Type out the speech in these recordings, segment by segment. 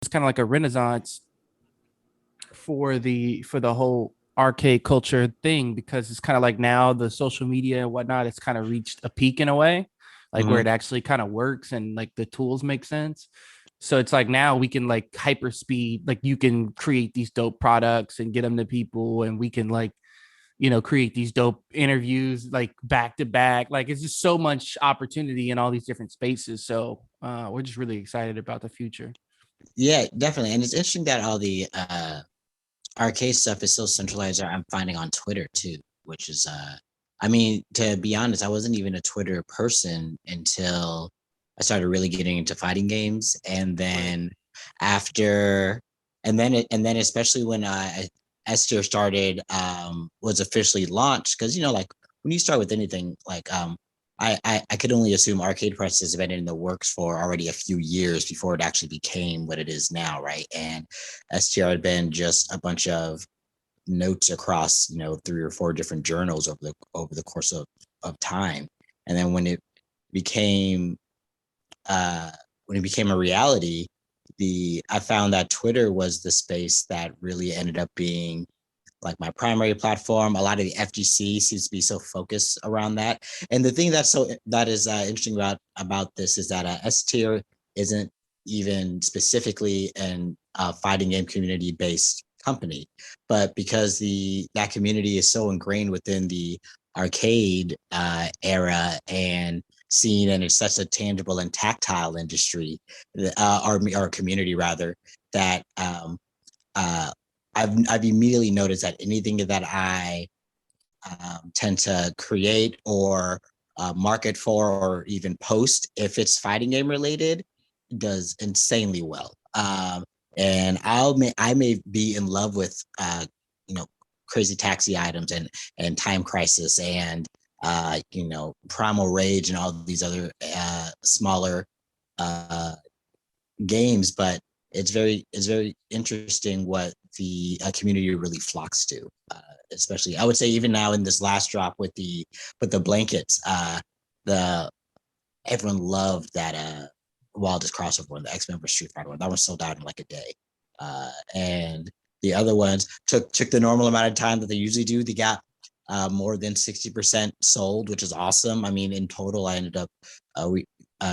kind of like a renaissance for the whole arcade culture thing, because it's kind of like now the social media and whatnot, it's kind of reached a peak in a way, like where Mhm. it actually kind of works and like the tools make sense. So it's like now we can like hyper speed, like you can create these dope products and get them to people, and we can like, create these dope interviews like back to back. Like it's just so much opportunity in all these different spaces. So we're just really excited about the future. Yeah, definitely. And it's interesting that all the arcade stuff is so centralized. I'm finding on Twitter too, which is I mean, to be honest, I wasn't even a Twitter person until I started really getting into fighting games. And Right. then after and then especially when Esther started was officially launched, because like when you start with anything like I could only assume Arcade Press has been in the works for already a few years before it actually became what it is now, right? And STR had been just a bunch of notes across, 3 or 4 different journals over the course of time. And then became uh, when it became a reality, the I found that Twitter was the space that really ended up being like my primary platform. A lot of the FGC seems to be so focused around that. And the thing that is interesting about this is that S tier isn't even specifically an fighting game community based company, but because the that community is so ingrained within the arcade era and seen, and it's such a tangible and tactile industry, our community rather, that uh, I've immediately noticed that anything that I tend to create or market for or even post, if it's fighting game related, does insanely well. And I may be in love with you know crazy taxi items and time crisis and primal rage and all these other smaller uh, games, but it's very interesting what the community really flocks to. Especially, I would say, even now in this last drop with the blankets, the everyone loved that wildest crossover one, the X-Men vs Street Fighter one. That one sold out in like a day, and the other ones took the normal amount of time that they usually do. They got more than 60% sold, which is awesome. I mean, in total, I ended up we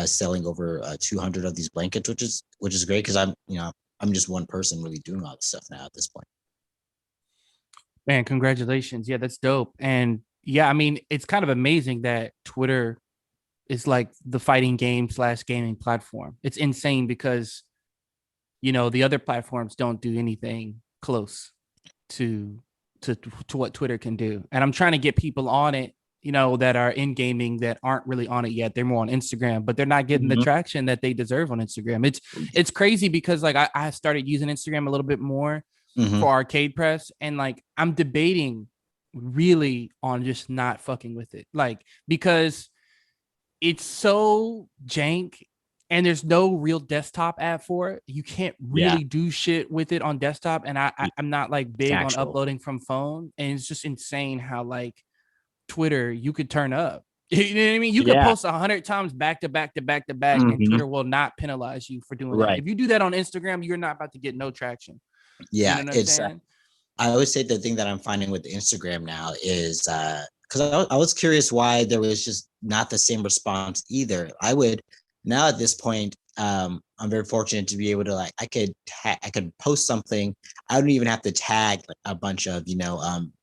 selling over 200 of these blankets, which is great because I'm just one person really doing all this stuff now at this point. Man, congratulations. Yeah, that's dope. And yeah, I mean, it's kind of amazing that Twitter is like the fighting game slash gaming platform. It's insane because, the other platforms don't do anything close to to what Twitter can do. And I'm trying to get people on it, that are in gaming that aren't really on it yet. They're more on Instagram, but they're not getting the Mm-hmm. traction that they deserve on Instagram. It's crazy because like I started using Instagram a little bit more Mm-hmm. for Arcade Press, and like I'm debating really on just not fucking with it. Like because it's so jank, and there's no real desktop app for it. You can't Yeah, really do shit with it on desktop. And I'm not like big on factual. uploading from phone. And it's just insane how like Twitter you could turn up. You know what I mean? You could Yeah. post 100 times back to back to back to back, and Mm-hmm. Twitter will not penalize you for doing that. Right. If you do that on Instagram, you're not about to get no traction. You Yeah, know what I'm it's saying? I always say the thing that I'm finding with Instagram now is because I was curious why there was just not the same response either. I would now at this point, I'm very fortunate to be able to, like, I could post something. I don't even have to tag like a bunch of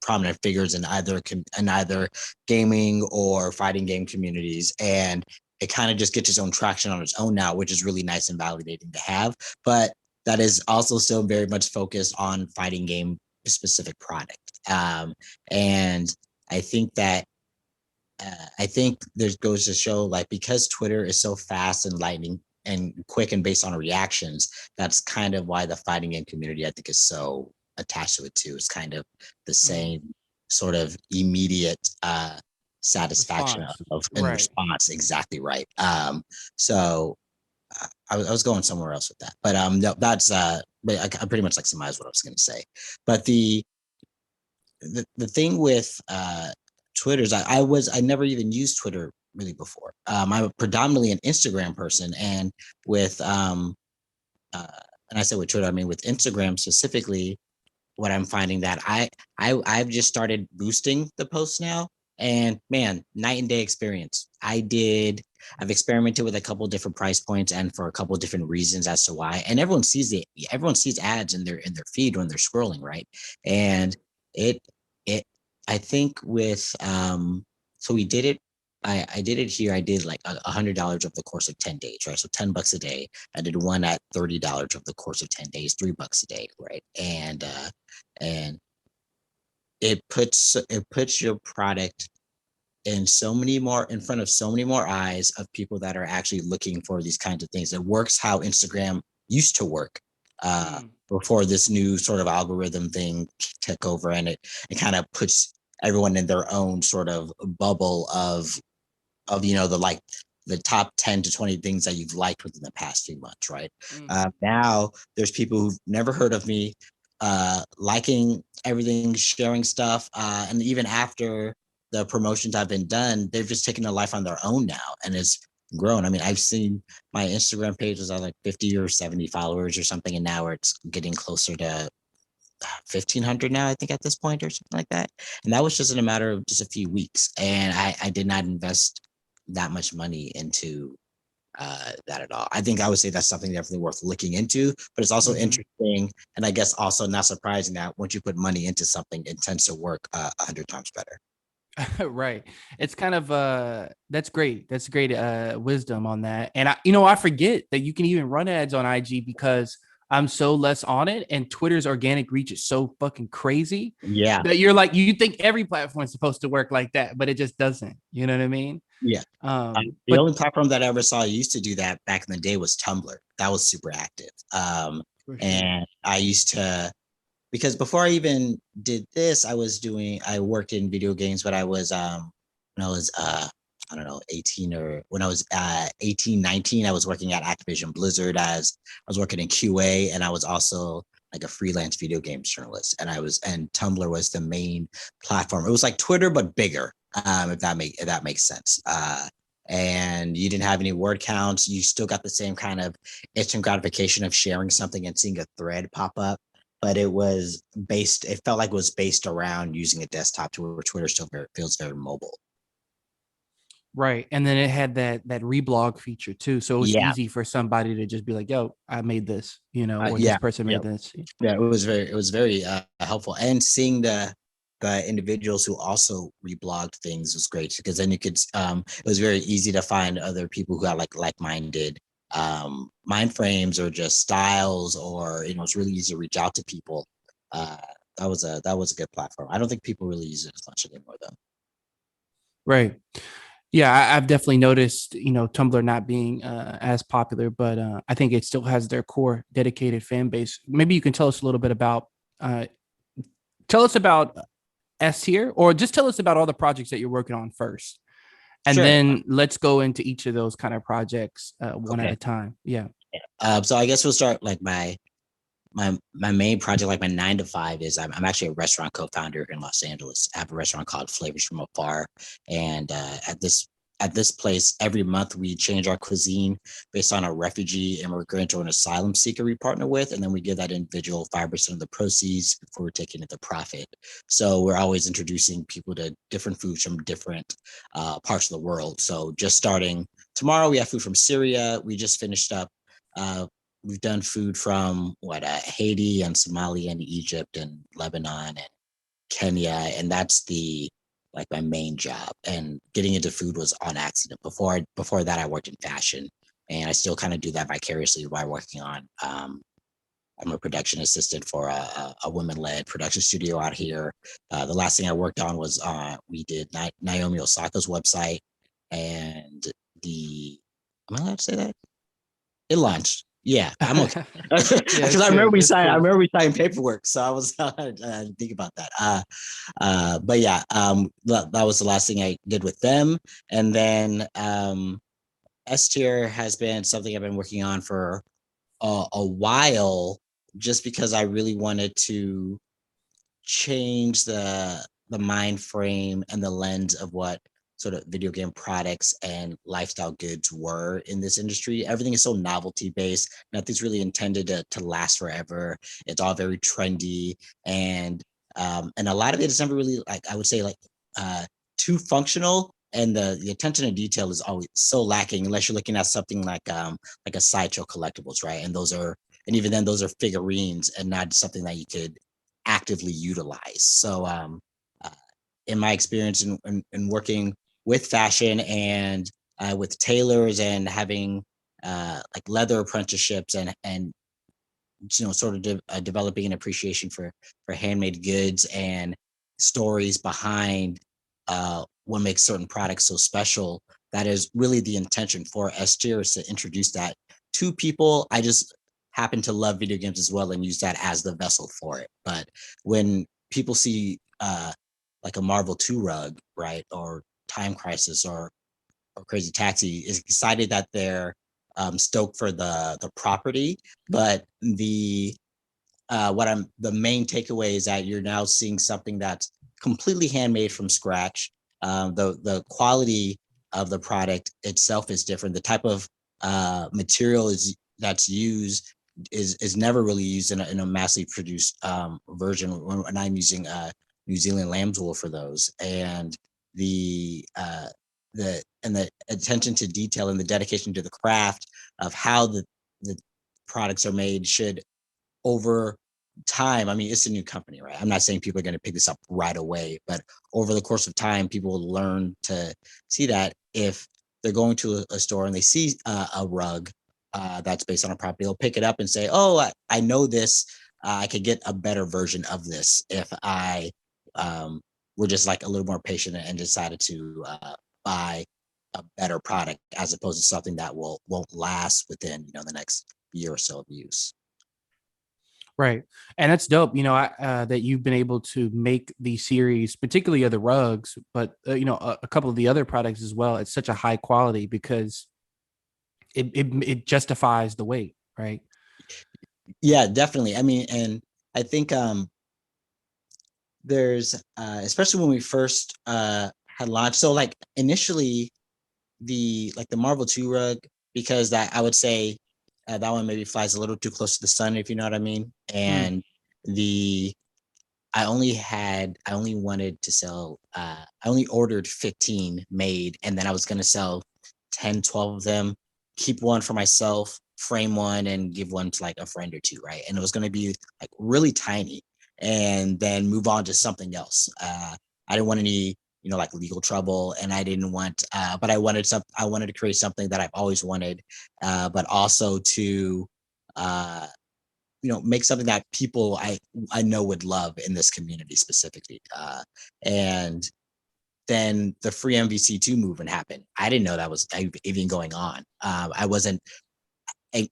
prominent figures in either gaming or fighting game communities, and it kind of just gets its own traction on its own now, which is really nice and validating to have. But that is also still very much focused on fighting game specific product. And I think that I think there goes to show, like, because Twitter is so fast and lightning and quick and based on reactions, that's kind of why the fighting game community, I think, is so attached to it too. It's kind of the Mm. same sort of immediate satisfaction Response. of in Right. response. Exactly right. So I was going somewhere else with that, but no, that's but I pretty much like surmise what I was going to say. But the thing with Twitter is I never even used Twitter really before. I'm predominantly an Instagram person, and with and I said with Twitter, I mean with Instagram specifically, what I'm finding that I've just started boosting the posts now, and man, night and day experience. I've experimented with a couple different price points and for a couple different reasons as to why. And everyone sees ads in their feed when they're scrolling, right? And it it I think with so we did it. I did it here. I did like $100 over the course of 10 days, right? So $10 a day. I did one at $30 over the course of 10 days, $3 a day, right? And it puts your product in so many more in front of so many more eyes of people that are actually looking for these kinds of things. It works how Instagram used to work before this new sort of algorithm thing took over, and it kind of puts everyone in their own sort of bubble of the top 10 to 20 things that you've liked within the past few months, right? Now there's people who've never heard of me liking everything, sharing stuff, and even after the promotions have been done, they've just taken a life on their own now, and it's grown. I mean, I've seen my Instagram page was at like 50 or 70 followers or something, and now it's getting closer to 1,500 now, I think, at this point, or something like that. And that was just in a matter of just a few weeks. And I did not invest that much money into that at all. I think I would say that's something definitely worth looking into, but it's also interesting. And I guess also not surprising that once you put money into something, it tends to work 100 times better. Right. It's kind of that's great. That's great wisdom on that. And I forget that you can even run ads on IG because I'm so less on it, and Twitter's organic reach is so fucking crazy Yeah. that you're like, you think every platform is supposed to work like that, but it just doesn't. You know what I mean? Yeah. The But only platform that I ever saw used to do that back in the day was Tumblr. That was super active. for sure. And I used to, because before I even did this, I worked in video games, but I was when I was I don't know, 18, or when I was 18, 19, I was working at Activision Blizzard as I was working in QA, and I was also like a freelance video games journalist. And Tumblr was the main platform. It was like Twitter but bigger, if that makes sense. And you didn't have any word counts. You still got the same kind of instant gratification of sharing something and seeing a thread pop up, but it felt like it was based around using a desktop, to where Twitter still feels very mobile. Right. And then it had that reblog feature too. So it was Yeah. easy for somebody to just be like, yo, I made this, or this Yeah. person Yeah. made this. Yeah. It was very helpful. And seeing the individuals who also reblogged things was great, because then you could it was very easy to find other people who had like-minded mind frames or just styles, or it's really easy to reach out to people. Uh that was a good platform. I don't think people really use it as much anymore though. Right. Yeah, I've definitely noticed, Tumblr not being as popular, but I think it still has their core dedicated fan base. Maybe you can tell us a little bit about, uh, tell us about S tier, or just tell us about all the projects that you're working on first, and Sure. then let's go into each of those kind of projects one at Okay. a time. Yeah. So I guess we'll start like my main project, like my 9 to 5, is I'm actually a restaurant co-founder in Los Angeles. I have a restaurant called Flavors from Afar, and at this place, every month we change our cuisine based on a refugee, immigrant, or an asylum seeker we partner with, and then we give that individual 5% of the proceeds before we're taking it the profit. So we're always introducing people to different foods from different parts of the world. So just starting tomorrow, we have food from Syria. We just finished up. Uh, we've done food from Haiti and Somalia and Egypt and Lebanon and Kenya, and that's the like my main job. And getting into food was on accident. Before that, I worked in fashion, and I still kind of do that vicariously by working on. I'm a production assistant for a women-led production studio out here. The last thing I worked on was we did Naomi Osaka's website, and the am I allowed to say that? It launched. Yeah, I'm okay. Yeah, Because it's I remember good. we It's signed. I cool. remember we signed paperwork, so I was think about that. But yeah, that was the last thing I did with them, and then S tier has been something I've been working on for a while, just because I really wanted to change the mind frame and the lens of what sort of video game products and lifestyle goods were in this industry. Everything is so novelty based. Nothing's really intended to last forever. It's all very trendy, and a lot of it is never really, like, I would say, like, uh, too functional. And the attention to detail is always so lacking unless you're looking at something like a sideshow collectibles, right? And even then those are figurines and not something that you could actively utilize. So uh, in my experience in working with fashion and with tailors and having like leather apprenticeships and sort of developing an appreciation for handmade goods and stories behind what makes certain products so special. That is really the intention for S tier, is to introduce that to people. I just happen to love video games as well and use that as the vessel for it. But when people see like a Marvel 2 rug, right, or Time Crisis or Crazy Taxi, is excited that they're stoked for the property, but the main takeaway is that you're now seeing something that's completely handmade from scratch. The quality of the product itself is different. The type of material is that's used is never really used in a massively produced version. When I'm using New Zealand lamb's wool for those, and the uh, the attention to detail and the dedication to the craft of how the products are made should, over time, I mean, it's a new company, right? I'm not saying people are going to pick this up right away, but over the course of time, people will learn to see that if they're going to a store and they see a rug that's based on a property, they'll pick it up and say, "Oh, I know this. I could get a better version of this if I were just like a little more patient and decided to buy a better product as opposed to something that won't last within the next year or so of use." Right. And that's dope, that you've been able to make the series, particularly of the rugs, but, a couple of the other products as well, at such a high quality because it justifies the wait, right? Yeah, definitely. I mean, and I think there's especially when we first had launched. So like initially the Marvel 2 rug, because that I would say that one maybe flies a little too close to the sun, if you know what I mean. Mm, And the I only wanted to sell I only ordered 15 made, and then I was gonna sell 10, 12 of them, keep one for myself, frame one, and give one to like a friend or two, right? And it was gonna be like really tiny, and then move on to something else. I didn't want any, like legal trouble, and I didn't want but I wanted to create something that I've always wanted, but also to uh make something that people I know would love in this community specifically. And then the free MVC2 movement happened. I didn't know that was even going on. I wasn't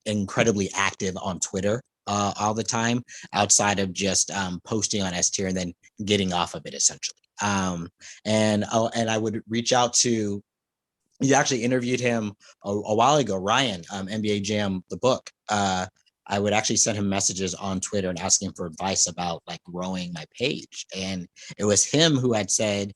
incredibly active on Twitter all the time, outside of just posting on S tier and then getting off of it essentially. And I would reach out to, you actually interviewed him a while ago, Ryan, NBA Jam, the book. I would actually send him messages on Twitter and ask him for advice about like growing my page. And it was him who had said,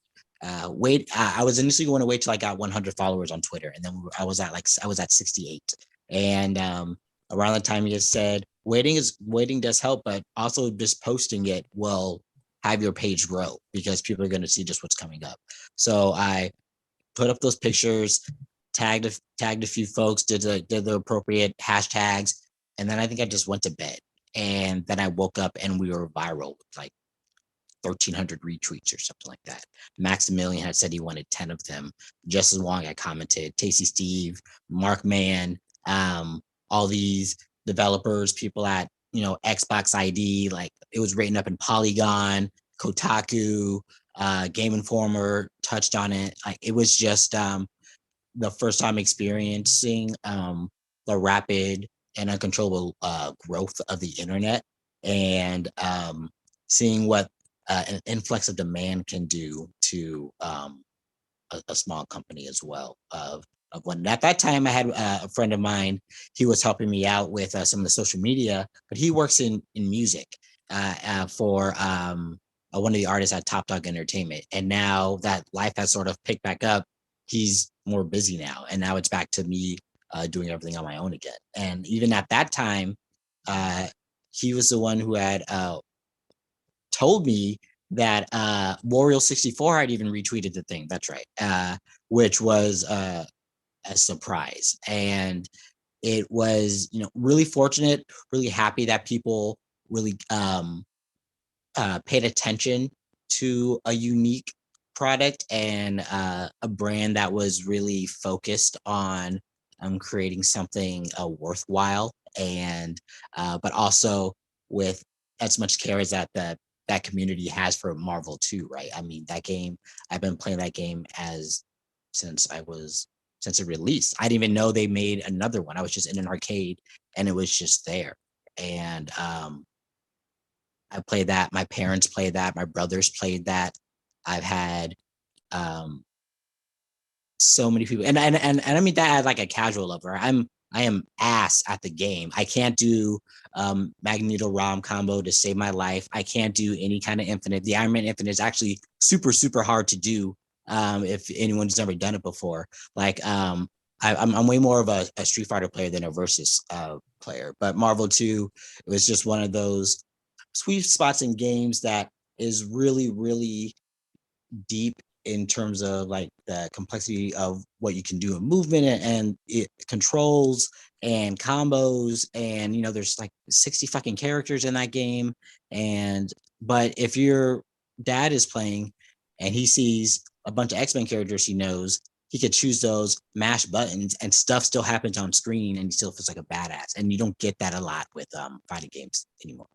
wait, I was initially going to wait till I got 100 followers on Twitter. And then I was at 68. And around the time he had said, waiting does help, but also just posting it will have your page grow because people are going to see just what's coming up. So I put up those pictures, tagged a few folks, did the appropriate hashtags, and then I think I just went to bed. And then I woke up and we were viral with like 1,300 retweets or something like that. Maximilian had said he wanted 10 of them. Just as long I commented, Tasty Steve, Mark Mann, all these developers, people at Xbox ID, like it was written up in Polygon, Kotaku, Game Informer touched on it. Like it was just the first time experiencing the rapid and uncontrollable growth of the internet, and seeing what an influx of demand can do to a small company as well. Of when at that time I had a friend of mine, he was helping me out with some of the social media, but he works in music for one of the artists at Top Dog Entertainment. And now that life has sort of picked back up, he's more busy now, and now it's back to me doing everything on my own again. And even at that time, uh, he was the one who had told me that Wario 64 had even retweeted the thing. That's right, which was a surprise, and it was really fortunate, really happy that people really paid attention to a unique product and a brand that was really focused on creating something worthwhile, and but also with as much care as that community has for Marvel too, right? I mean, that game, I've been playing that game as since I was since it released. I didn't even know they made another one. I was just in an arcade and it was just there. And I played that. My parents played that. My brothers played that. I've had um, so many people, and I mean that as like a casual lover. I am ass at the game. I can't do Magneto ROM combo to save my life. I can't do any kind of infinite. The Iron Man infinite is actually super hard to do if anyone's never done it before. Like I'm way more of a Street Fighter player than a versus player. But Marvel 2, it was just one of those sweet spots in games that is really deep in terms of like the complexity of what you can do in movement and it controls and combos, and there's like 60 fucking characters in that game. And but if your dad is playing and he sees a bunch of X-Men characters he knows, he could choose those, mash buttons, and stuff still happens on screen and he still feels like a badass. And you don't get that a lot with fighting games anymore.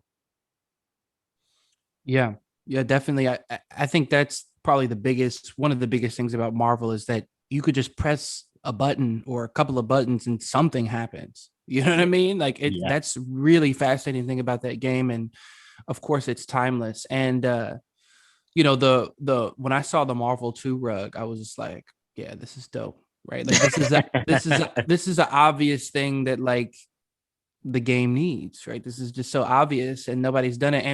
Yeah, yeah, definitely. I think that's probably the biggest one of the biggest things about Marvel is that you could just press a button or a couple of buttons and something happens. You know what I Yeah. mean? Like it Yeah. that's really fascinating thing about that game. And of course it's timeless. And the when I saw the Marvel 2 rug, I was just like, yeah, this is dope. Right. Like this is an obvious thing that like the game needs, right? This is just so obvious and nobody's done it.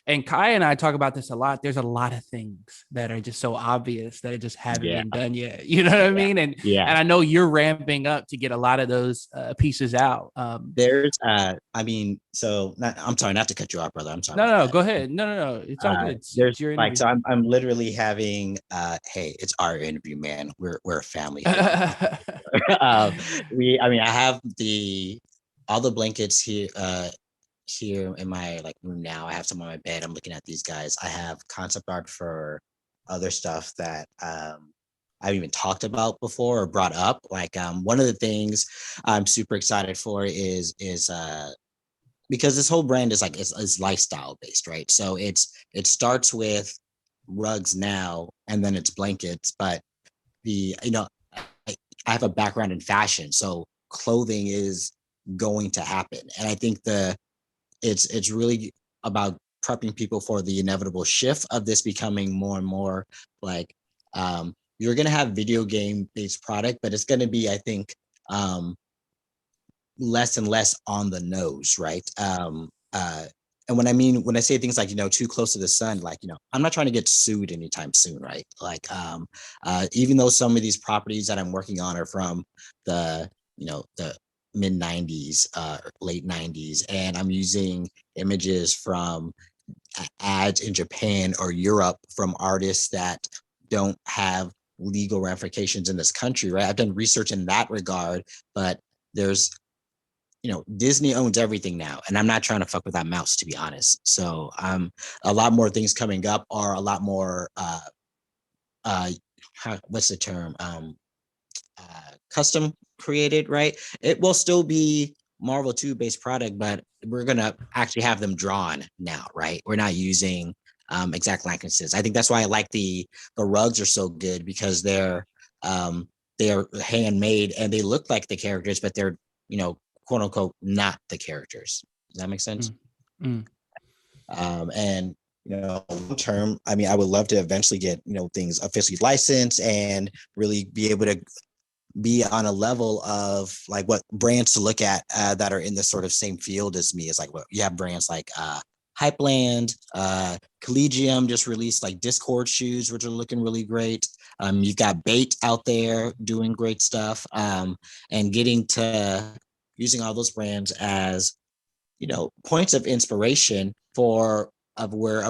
And Kai and I talk about this a lot. There's a lot of things that are just so obvious that it just haven't Yeah. been done yet. You know what I Yeah. mean? And Yeah. and I know you're ramping up to get a lot of those pieces out. There's I mean, so not, I'm sorry not to cut you off, brother. I'm sorry No, about no, no, that. go ahead. No, no, no. It's all good. It's There's your like, interview. so I'm literally having hey, it's our interview, man. We're a family here. uh, I mean, I have the all the blankets here here in my like room now. I have some on my bed. I'm looking at these guys. I have concept art for other stuff that I've even talked about before or brought up. Like one of the things I'm super excited for is because this whole brand is like is lifestyle based, right? So it starts with rugs now and then it's blankets, but the I, I have a background in fashion, so clothing is going to happen, and I think it's really about prepping people for the inevitable shift of this becoming more and more like you're gonna have video game based product, but it's gonna be, I think, um, less and less on the nose, right? And when I say things like too close to the sun, like I'm not trying to get sued anytime soon, right? Like even though some of these properties that I'm working on are from the the mid 90s, late 90s, and I'm using images from ads in Japan or Europe from artists that don't have legal ramifications in this country, right? I've done research in that regard, but there's Disney owns everything now, and I'm not trying to fuck with that mouse, to be honest. So a lot more things coming up are a lot more uh what's the term? Custom created, right? It will still be Marvel 2 based product, but we're gonna actually have them drawn now, right? We're not using exact likenesses. I think that's why I like the rugs are so good, because they're handmade and they look like the characters, but they're quote unquote not the characters. Does that make sense? Mm, mm. And long term, I mean, I would love to eventually get things officially licensed and really be able to be on a level of like what brands to look at that are in the sort of same field as me. Is like what you have brands like Hypeland, Collegium just released like Discord shoes, which are looking really great. You've got Bait out there doing great stuff, and getting to using all those brands as points of inspiration for of where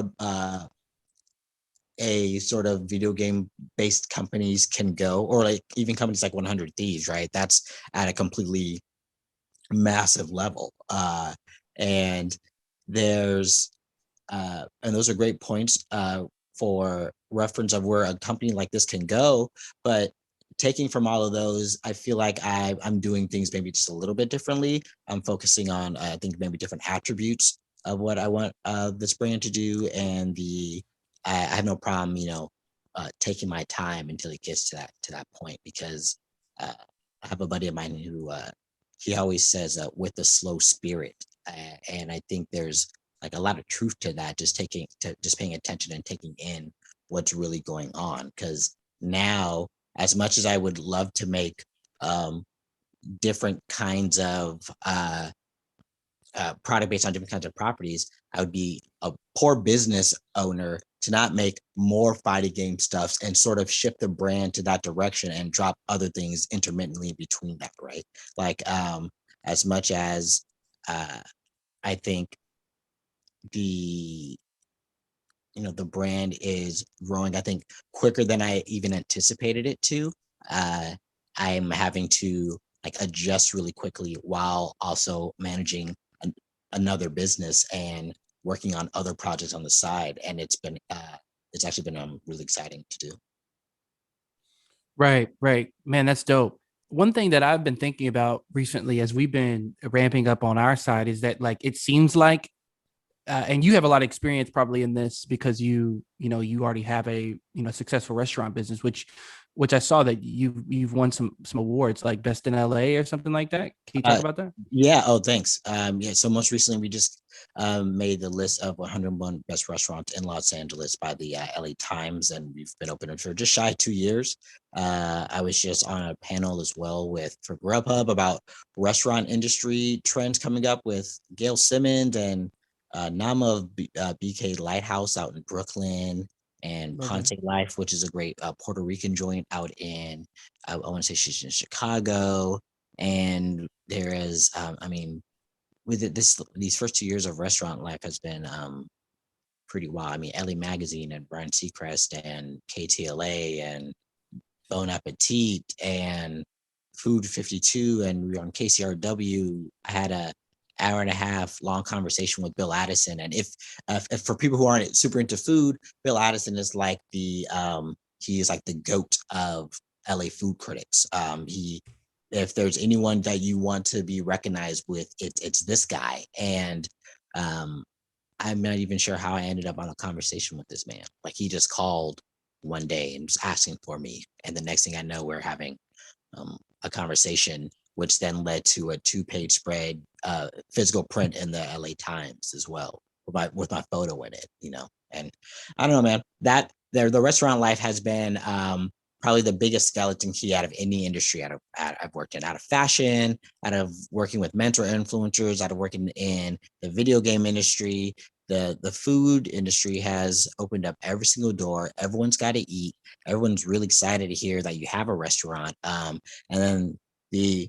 a sort of video game based companies can go, or like even companies like 100 Thieves, right? That's at a completely massive level. And there's and those are great points for reference of where a company like this can go. But taking from all of those, I feel like I'm doing things maybe just a little bit differently. I'm focusing on, I think, maybe different attributes of what I want this brand to do. And I have no problem, taking my time until it gets to that point, because I have a buddy of mine who he always says with a slow spirit. And I think there's like a lot of truth to that, just paying attention and taking in what's really going on. Because now, as much as I would love to make um, different kinds of product based on different kinds of properties, I would be a poor business owner to not make more fighting game stuffs and sort of shift the brand to that direction and drop other things intermittently between that, right? Like as much as uh, I think the the brand is growing, I think, quicker than I even anticipated it to. uh I'm having to like adjust really quickly while also managing another business and working on other projects on the side, and it's actually been really exciting to do. Right, right. Man, that's dope. One thing that I've been thinking about recently as we've been ramping up on our side is that like it seems like and you have a lot of experience probably in this because you already have a successful restaurant business, which I saw that you've won some awards like best in LA or something like that. Can you talk Uh, about that? yeah. Oh, thanks. Yeah. So most recently, we just made the list of 101 best restaurants in Los Angeles by the LA Times, and we've been open for just shy of 2 years. I was just on a panel as well with for Grubhub about restaurant industry trends coming up with Gail Simmons and Nama of BK Lighthouse out in Brooklyn, and Love it. Ponte Life, which is a great Puerto Rican joint out in, I want to say she's in Chicago. And there is, I mean, with these first 2 years of restaurant life has been pretty wild. I mean, Ellie Magazine and Brian Seacrest and KTLA and Bon Appetit and Food 52, and we were on KCRW. I had a hour and a half long conversation with Bill Addison. And if for people who aren't super into food, Bill Addison is like he is like the goat of LA food critics. He If there's anyone that you want to be recognized with, it's this guy. And um I'm not even sure how I ended up on a conversation with this man. Like he just called one day and was asking for me, and the next thing I know, we're having a conversation, which then led to a two-page spread, physical print in the LA Times as well, with my photo in it. And I don't know, man. That there, the restaurant life has been probably the biggest skeleton key out of any industry I've worked in, out of fashion, out of working with mentor influencers, out of working in the video game industry. The food industry has opened up every single door. Everyone's got to eat. Everyone's really excited to hear that you have a restaurant. And then the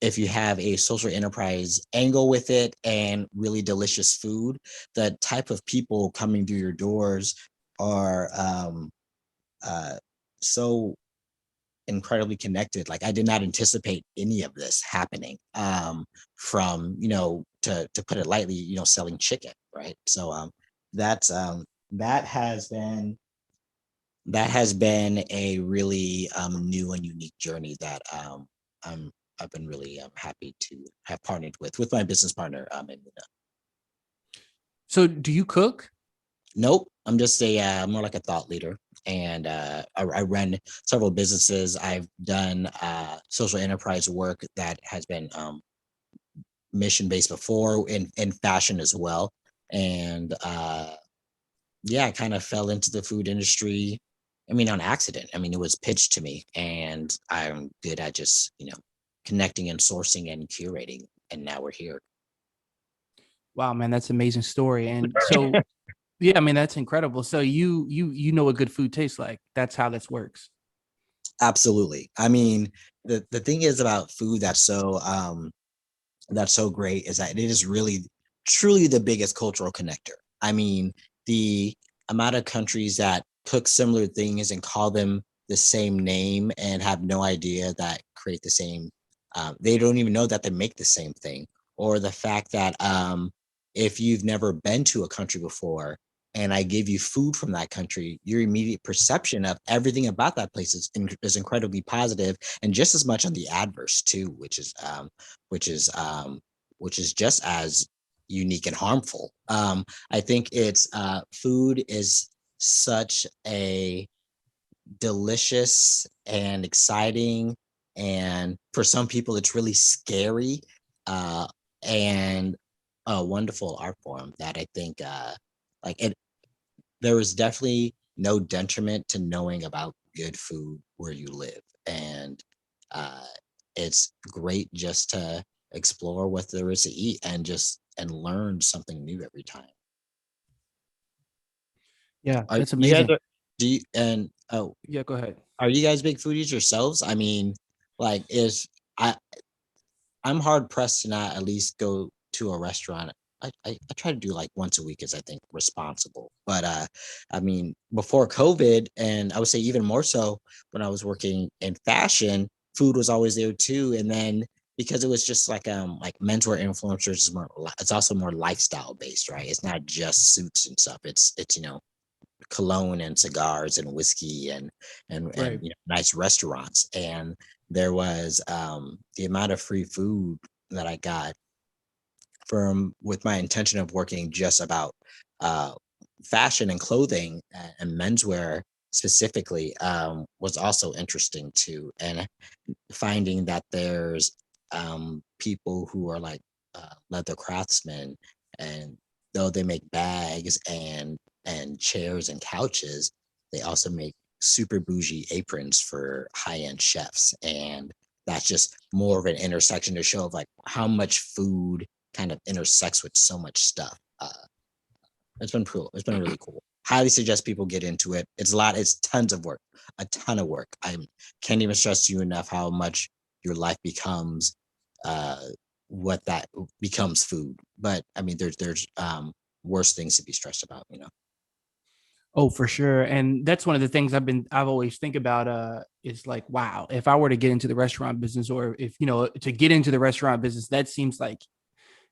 if you have a social enterprise angle with it and really delicious food, the type of people coming through your doors are uh, so incredibly connected. Like I did not anticipate any of this happening. From to put it lightly, selling chicken, right? So that's that has been that has been a really new and unique journey that I'm I've been really happy to have partnered with my business partner. And So, do you cook? nope, I'm just a more like a thought leader, and I run several businesses. I've done social enterprise work that has been mission based before in fashion as well, and yeah, I kind of fell into the food industry. I mean, on accident. I mean, it was pitched to me, and I'm good at just connecting and sourcing and curating. And now we're here. Wow, man, that's an amazing story. And so, yeah, I mean, that's incredible. So you know what good food tastes like. That's how this works. Absolutely. I mean, the thing is about food that's so great is that it is really truly the biggest cultural connector. I mean, the amount of countries that cook similar things and call them the same name and have no idea that create the same, they don't even know that they make the same thing, or the fact that if you've never been to a country before and I give you food from that country, your immediate perception of everything about that place is incredibly positive, and just as much on the adverse too, which is um, which is just as unique and harmful. I think it's food is such a delicious and exciting, and for some people, it's really scary uh, and a wonderful art form that I think like it. There is definitely no detriment to knowing about good food where you live, and uh, it's great just to explore what there is to eat and just and learn something new every time. Yeah, Are that's you guys amazing. do you and oh Yeah, go ahead. are you guys big foodies yourselves? I mean, like is I I'm hard pressed to not at least go to a restaurant. I try to do like once a week is I think responsible. But I mean before COVID, and I would say even more so when I was working in fashion, food was always there too. And then because it was just like menswear influencers is it's also more lifestyle based, right? It's not just suits and stuff. It's cologne and cigars and whiskey and Right. nice restaurants. And there was the amount of free food that I got from with my intention of working just about uh fashion and clothing and menswear specifically was also interesting too. And finding that there's people who are like leather craftsmen, and though they make bags and chairs and couches, they also make super bougie aprons for high-end chefs. And that's just more of an intersection to show of like how much food kind of intersects with so much stuff. It's been cool. It's been really cool. Highly suggest people get into it. It's a lot. It's tons of work, a ton of work. I can't even stress to you enough how much your life becomes, uh, what that becomes food. But I mean, there's worse things to be stressed about. You know. Oh, for sure. And that's one of the things I've always think about is like, wow, if I were to get into the restaurant business, or if, to get into the restaurant business, that seems like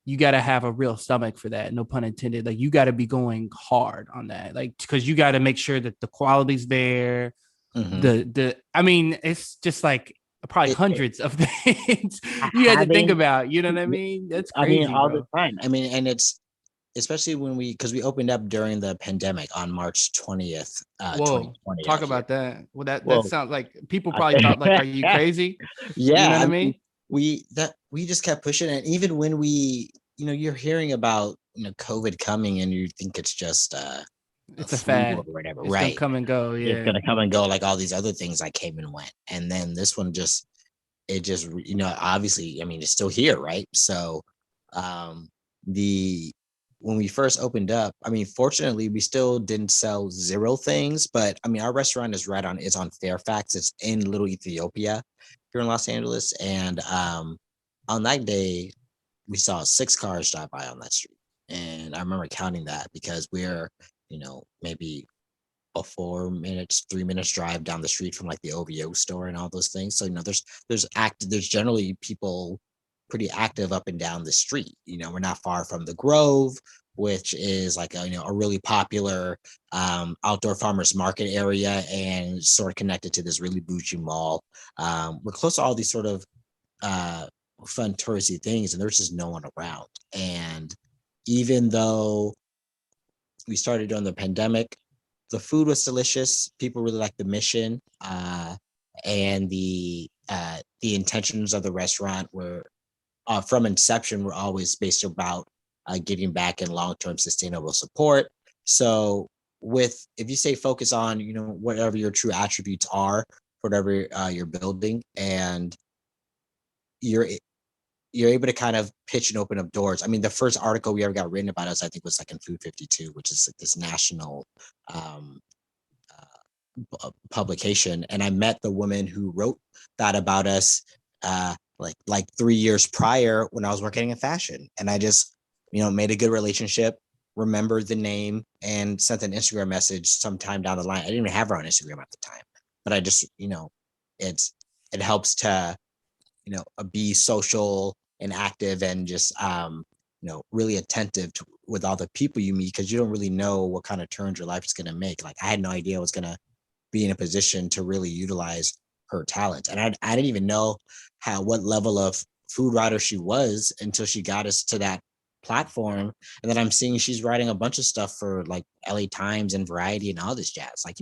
you got to have a real stomach for that. No pun intended. Like you got to be going hard on that. Like, cause you got to make sure that the quality's there. Hmm. I mean, it's just like probably It, hundreds of things you had to think having, about. You know what I mean? That's I mean, crazy, all the bro. time. I mean, and it's especially when because we opened up during the pandemic on March 20th, Whoa. 2020 Talk out here. about that. Well, that Well, sounds like people probably thought like, I- are you crazy? You yeah, know what I I mean, mean? we just kept pushing it. Even when you're hearing about COVID coming, and you think it's just a It's a flu or fad. whatever, It's gonna right? come and go. It's Yeah. gonna come and go like all these other things that came and went, and then this one just it just obviously, I mean, it's still here, right? So um the when we first opened up, I mean, fortunately we still didn't sell zero things, but I mean our restaurant is on Fairfax. It's in Little Ethiopia here in Los Angeles. And on that day we saw 6 cars drive by on that street. And I remember counting that because we're maybe a 4 minutes, 3 minutes drive down the street from like the OVO store and all those things. So there's generally people pretty active up and down the street. We're not far from the Grove, which is like a really popular outdoor farmers market area, and sort of connected to this really bougie mall. We're close to all these sort of uh, fun touristy things, and there's just no one around. And even though we started during the pandemic, the food was delicious. People really liked the mission, and the intentions of the restaurant were from inception were always based about giving back and long term sustainable support. So with if you say focus on whatever your true attributes are, whatever you're building, and you're you're able to kind of pitch and open up doors. I mean, the first article we ever got written about us, I think, was like in Food 52, which is like this national um, publication, and I met the woman who wrote that about us like 3 years prior when I was working in fashion, and I just made a good relationship, remembered the name, and sent an Instagram message sometime down the line. I didn't even have her on Instagram at the time, but I just it's it helps to be social and active and just really attentive to, with all the people you meet, because you don't really know what kind of turns your life is going to make. Like I had no idea I was going to be in a position to really utilize her talent. And I didn't even know what level of food writer she was until she got us to that platform. And then I'm seeing she's writing a bunch of stuff for like LA Times and Variety and all this jazz. Like,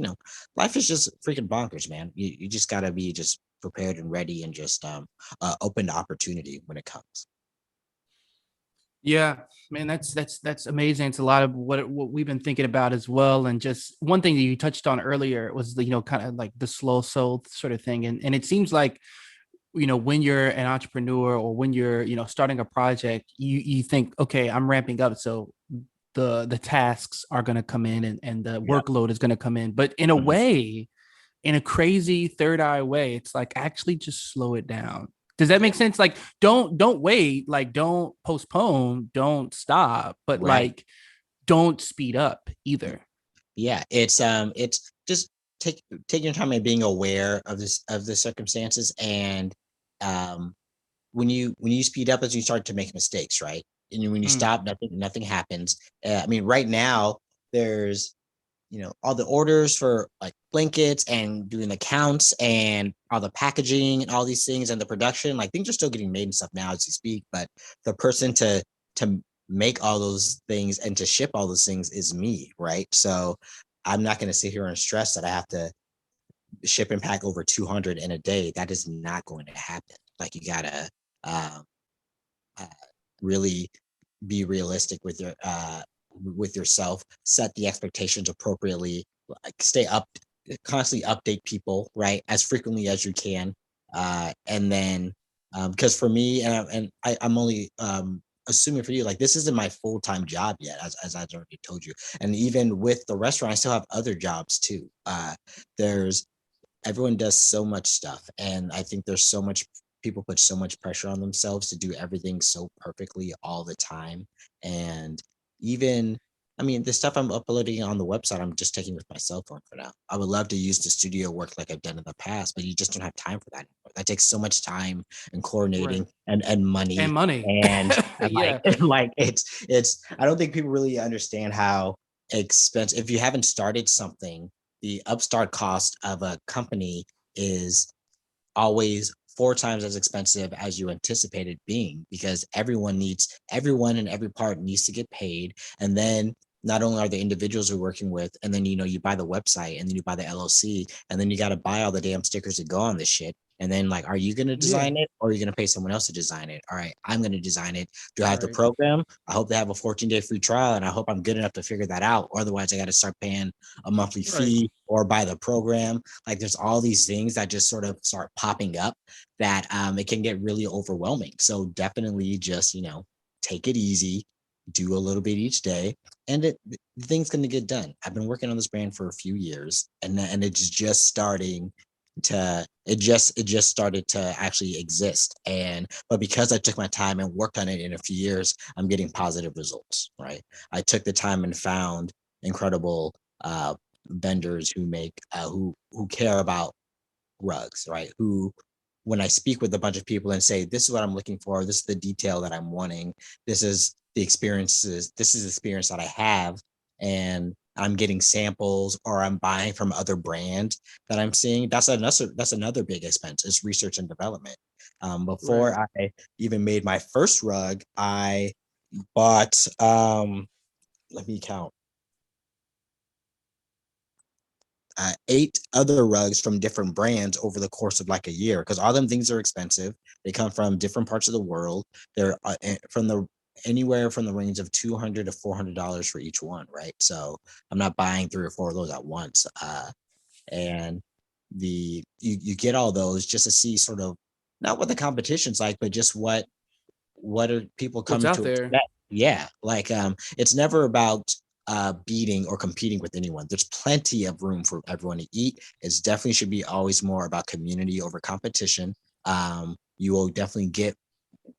life is just freaking bonkers, man. You just gotta be just prepared and ready and just open to opportunity when it comes. Yeah, man, that's amazing. It's a lot of what we've been thinking about as well. And just one thing that you touched on earlier was the kind of like the slow soul sort of thing. And it seems like when you're an entrepreneur or when you're starting a project, you think, okay, I'm ramping up, so the tasks are going to come in and the Yeah. workload is going to come in. But in a Mhm. way, in a crazy third eye way, it's like actually just slow it down. Does that Yeah. make sense? Like don't wait, like don't postpone, don't stop, but Right. like don't speed up either. Yeah, it's just taking your time and being aware of the circumstances, and um when you speed up as you start to make mistakes, right? And when you Mm, stop, nothing happens. I mean, right now there's all the orders for like blankets and doing the counts and all the packaging and all these things and the production, like things are still getting made and stuff now as you speak, but the person to make all those things and to ship all those things is me, right? So I'm not going to sit here and stress that I have to ship and pack over 200 in a day. That is not going to happen. Like you gotta um, uh, really be realistic with yourself, set the expectations appropriately, like stay up, constantly update people, right, as frequently as you can. And then because for me, I'm only assuming for you, like this isn't my full-time job yet, as I already told you. And even with the restaurant, I still have other jobs too. There's Everyone does so much stuff, and I think there's so much people put so much pressure on themselves to do everything so perfectly all the time. And even I mean, the stuff I'm uploading on the website, I'm just taking with my cell phone for now. I would love to use the studio work like I've done in the past, but you just don't have time for that anymore. That takes so much time and right. coordinating and And money. money. And like Yeah. like it's I don't think people really understand how expensive, if you haven't started something, the upstart cost of a company is always 4 times as expensive as you anticipated being, because everyone in every part needs to get paid. And then not only are the individuals we're working with, and then you buy the website, and then you buy the LLC, and then you got to buy all the damn stickers that go on this shit. And then, like, are you going to Yeah. design it, or are you going to pay someone else to design it? All right, I'm going to design it. Do I have the Right. program? I hope they have a 14-day free trial, and I hope I'm good enough to figure that out. Otherwise, I got to start paying a monthly Right. fee or buy the program. Like, there's all these things that just sort of start popping up that it can get really overwhelming. So definitely just, take it easy, do a little bit each day, and the thing's going to get done. I've been working on this brand for a few years, and it's just starting to it just started to actually exist. And but because I took my time and worked on it in a few years, I'm getting positive results, right? I took the time and found incredible vendors who make who care about rugs, right? Who, when I speak with a bunch of people and say, this is what I'm looking for, this is the detail that I'm wanting, this is the experience that I have, and I'm getting samples or I'm buying from other brands that I'm seeing. That's another big expense is research and development. Right. Before I even made my first rug, I bought let me count 8 other rugs from different brands over the course of like a year, because all them things are expensive. They come from different parts of the world. They're from the anywhere from the range of $200 to $400 for each one, right? So I'm not buying 3 or 4 of those at once. And you get all those just to see sort of not what the competition's like, but just what what are people What's coming out to there? expect? Yeah, like it's never about beating or competing with anyone. There's plenty of room for everyone to eat. It's definitely should be always more about community over competition. You will definitely get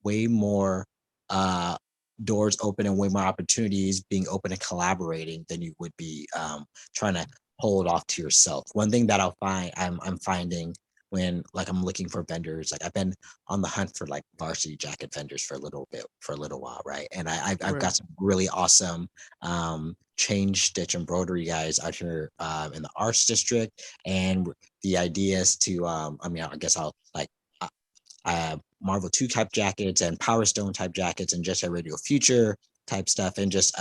way more uh, doors open and way more opportunities being open and collaborating than you would be trying to hold off to yourself. One thing that I'm finding when like I'm looking for vendors, like I've been on the hunt for like varsity jacket vendors for a little while, right? And I've Right. got some really awesome chain stitch embroidery guys out here in the arts district, and the idea is to I mean I guess I'll like Marvel 2 type jackets and Power Stone type jackets and Just a Radio Future type stuff and just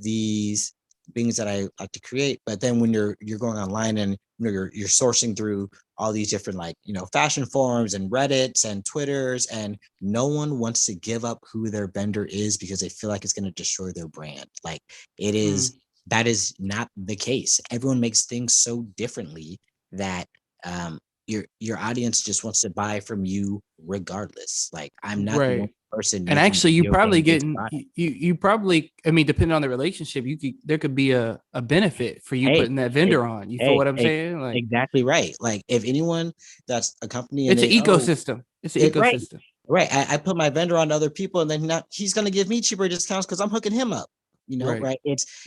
these things that I like to create. But then when you're going online and you're sourcing through all these different like fashion forums and Reddits and Twitters, and no one wants to give up who their vendor is because they feel like it's going to destroy their brand. Like it is Mm, that is not the case. Everyone makes things so differently that um, your audience just wants to buy from you regardless. Like I'm not the one right. person And making actually, you video probably game based getting product. you probably. I mean, depending on the relationship, there could be a benefit for you Hey, putting that hey, vendor on. You feel hey, what I'm hey, saying? Like exactly right. Like if anyone that's a company and it's an they ecosystem. It's an it right, ecosystem. right. I put my vendor on other people and then not, he's gonna give me cheaper discounts because I'm hooking him up. Right. Right?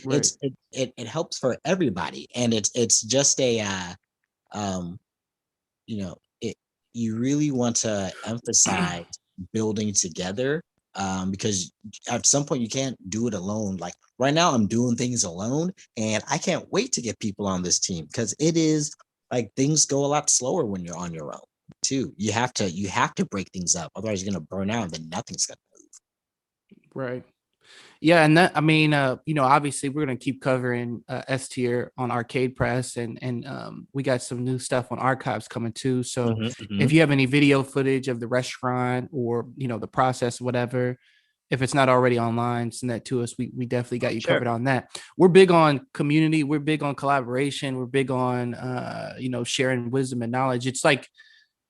Right. It helps for everybody, and it's just a um it you really want to emphasize building together because at some point you can't do it alone. Like right now, I'm doing things alone, and I can't wait to get people on this team because it is like things go a lot slower when you're on your own too. You have to break things up, otherwise you're gonna burn out, and then nothing's gonna move. Right. Yeah, and that I mean, obviously we're gonna keep covering S tier on Arcade Press, and we got some new stuff on archives coming too. So Hmm. if you have any video footage of the restaurant or the process, whatever, if it's not already online, send that to us. We definitely got you Sure. covered on that. We're big on community. We're big on collaboration. We're big on sharing wisdom and knowledge. It's like,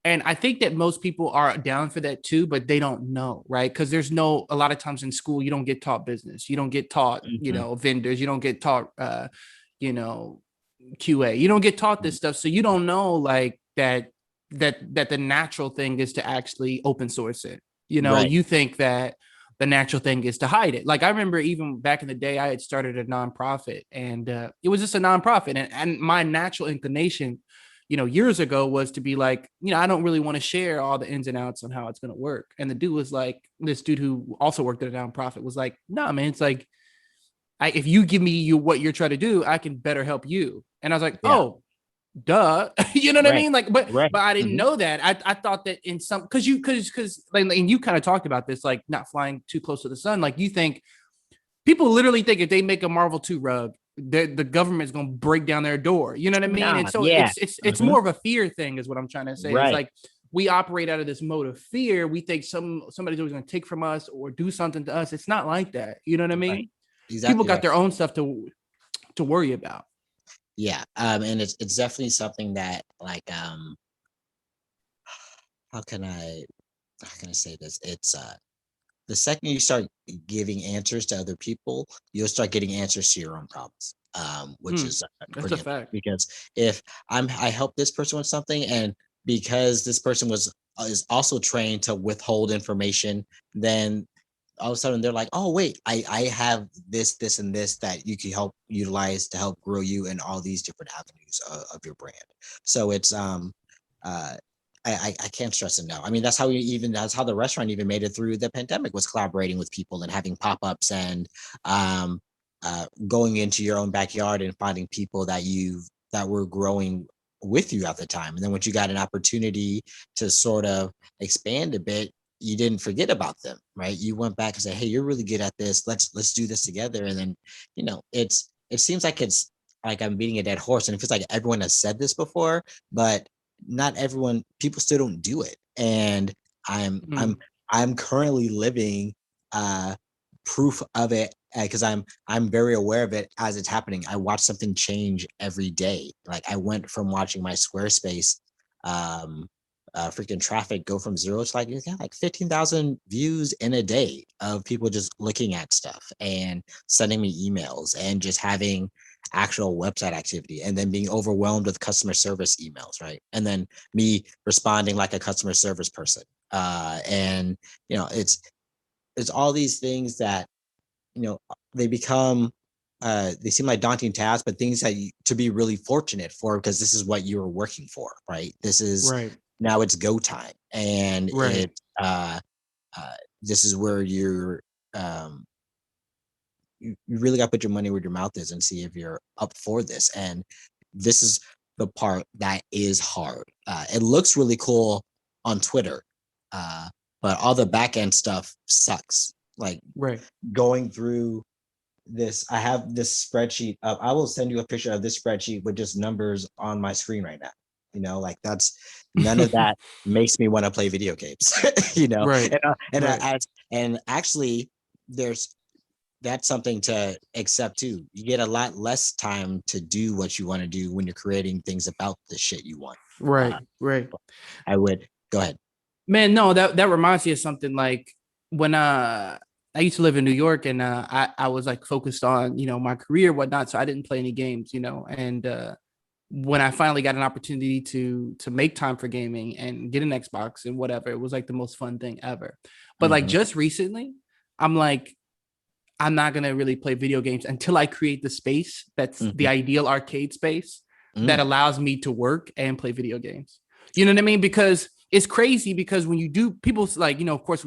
and I think that most people are down for that too, but they don't know, right? Because there's no, a lot of times in school, you don't get taught business, you don't get taught, Hmm. vendors, you don't get taught, you know, QA, you don't get taught this stuff, so you don't know like that the natural thing is to actually open source it. Right. You think that the natural thing is to hide it. Like I remember even back in the day, I had started a nonprofit, and it was just a nonprofit, and my natural inclination years ago was to be like, I don't really want to share all the ins and outs on how it's going to work. And the dude was like, this dude who also worked at a nonprofit was like, no, man, it's like, if you give me what you're trying to do, I can better help you. And I was like, Yeah. oh, duh. You know what I Right. mean? Like, but Right. but I didn't Hmm. know that. I thought that in some, because like, and you kind of talked about this, like not flying too close to the sun. Like you think people literally think if they make a Marvel 2 rug, the government's gonna break down their door. You know what I mean? And Nah. so Yeah. it's Hmm. more of a fear thing, is what I'm trying to say. It's Right. like we operate out of this mode of fear. We think somebody's always gonna take from us or do something to us. It's not like that. You know what I Right. mean? People Exactly got right. their own stuff to worry about. Yeah, and it's definitely something that like how can I how can I say this? It's the second you start giving answers to other people, you'll start getting answers to your own problems. Which Mm, is that's a pretty important fact. because if I help this person with something, and because this person was is also trained to withhold information, then all of a sudden they're like, oh wait, I have this and this that you can help utilize to help grow you in all these different avenues of your brand. So it's uh I can't stress it enough. I mean, that's how the restaurant even made it through the pandemic, was collaborating with people and having pop-ups and um going into your own backyard and finding people that were growing with you at the time. And then once you got an opportunity to sort of expand a bit, you didn't forget about them, right? You went back and said, hey, you're really good at this, let's do this together. And then it seems like it's like I'm beating a dead horse, and it feels like everyone has said this before, but not everyone, people still don't do it. And i'm i'm Mm, I'm currently living uh proof of it because I'm very aware of it as it's happening. I watch something change every day. Like I went from watching my Squarespace um freaking traffic go from zero to like 15,000 views in a day of people just looking at stuff and sending me emails and just having actual website activity, and then being overwhelmed with customer service emails, right? And then me responding like a customer service person. And it's all these things that, they become, they seem like daunting tasks, but things that to be really fortunate for, because this is what you were working for, right? This is, Right. now it's go time, and Right. uh, this is where um, you really got to put your money where your mouth is and see if you're up for this. And this is the part that is hard. It looks really cool on Twitter, uh, but all the back end stuff sucks. Like Right. going through this, I have this spreadsheet up. I will send you a picture of this spreadsheet with just numbers on my screen right now. Like that's, none of that makes me want to play video games. Right. Right. And actually, there's that's something to accept too. You get a lot less time to do what you want to do when you're creating things about the shit you want. Uh, Right. Right. I would go ahead. Man, no, that reminds me of something like when I used to live in New York and I was like focused on, my career, whatnot. So I didn't play any games, and when I finally got an opportunity to make time for gaming and get an Xbox and whatever, it was like the most fun thing ever. But like Mhm. just recently, I'm like, I'm not gonna really play video games until I create the space that's the Mhm. ideal arcade space that Mm. allows me to work and play video games. You know what I mean? Because it's crazy because when you do, people like, of course,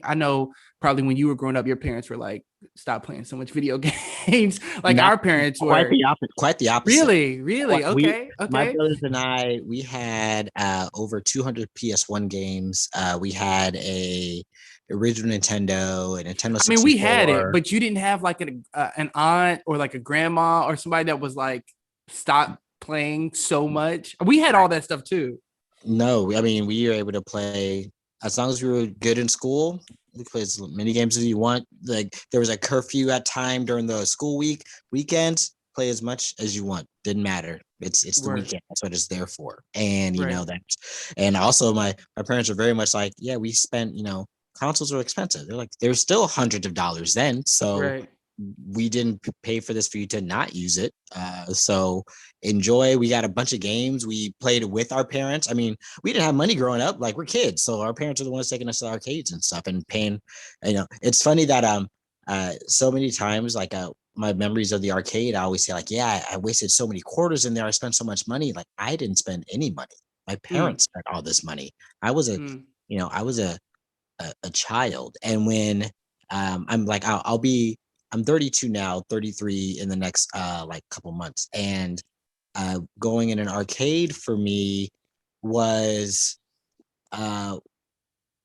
I know probably when you were growing up, your parents were like, stop playing so much video games. Like Not our parents quite were. the opposite. Quite the opposite. Really, really, We, okay, my okay. brothers and I, we had over 200 PS1 games. We had a original Nintendo, a Nintendo I mean, we had it, 64. but you didn't have like an aunt or like a grandma or somebody that was like, stop playing so much. We had all that stuff too. No, I mean, we were able to play as long as we were good in school. We could play as many games as you want. Like there was a curfew at time during the school weekends. Play as much as you want. Didn't matter. It's the Right, weekend. That's what it's there for. And right, that. And also, my parents are very much like, yeah, we spent. Consoles are expensive. They're like, there's still hundreds of dollars then. So right, we didn't pay for this for you to not use it. So enjoy. We got a bunch of games. We played with our parents. I mean, we didn't have money growing up. Like we're kids, so our parents are the ones taking us to arcades and stuff and paying. It's funny that so many times like my memories of the arcade, I always say like, yeah, I wasted so many quarters in there. I spent so much money. Like I didn't spend any money. My mm, parents spent all this money. I was a, mm, I was a child. And when I'm like, I'm 32 now, 33 in the next like couple months, and going in an arcade for me was uh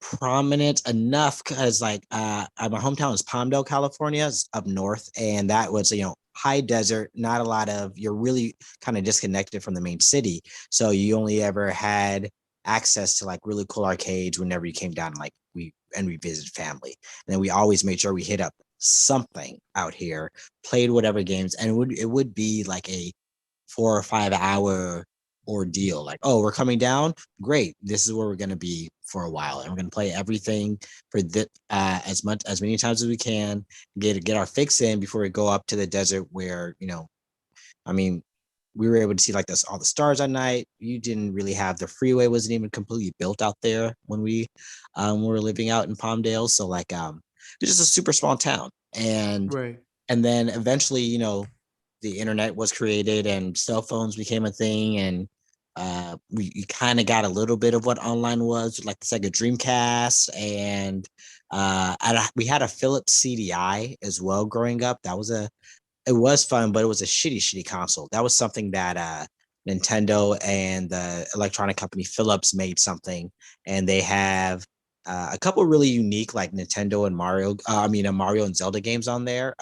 prominent enough because like my hometown is Palmdale, California, it's up north, and that was high desert, not a lot of, you're really kind of disconnected from the main city, so you only ever had access to like really cool arcades whenever you came down, like we visited family, and then we always made sure we hit up something out here, played whatever games, and it would be like a 4 or 5 hour ordeal. Like, oh, we're coming down. Great. This is where we're going to be for a while. And we're going to play everything for as many times as we can, get our fix in before we go up to the desert where, I mean, we were able to see like this all the stars at night. You didn't really have, the freeway wasn't even completely built out there when we were living out in Palmdale. So like it's just a super small town. right, And then eventually, the internet was created and cell phones became a thing, and we kind of got a little bit of what online was, like the Sega Dreamcast, and we had a Philips CDI as well growing up. It was fun, but it was a shitty console. That was something that Nintendo and the electronic company Philips made something, and they have a couple really unique like Nintendo and Mario. Mario and Zelda games on there.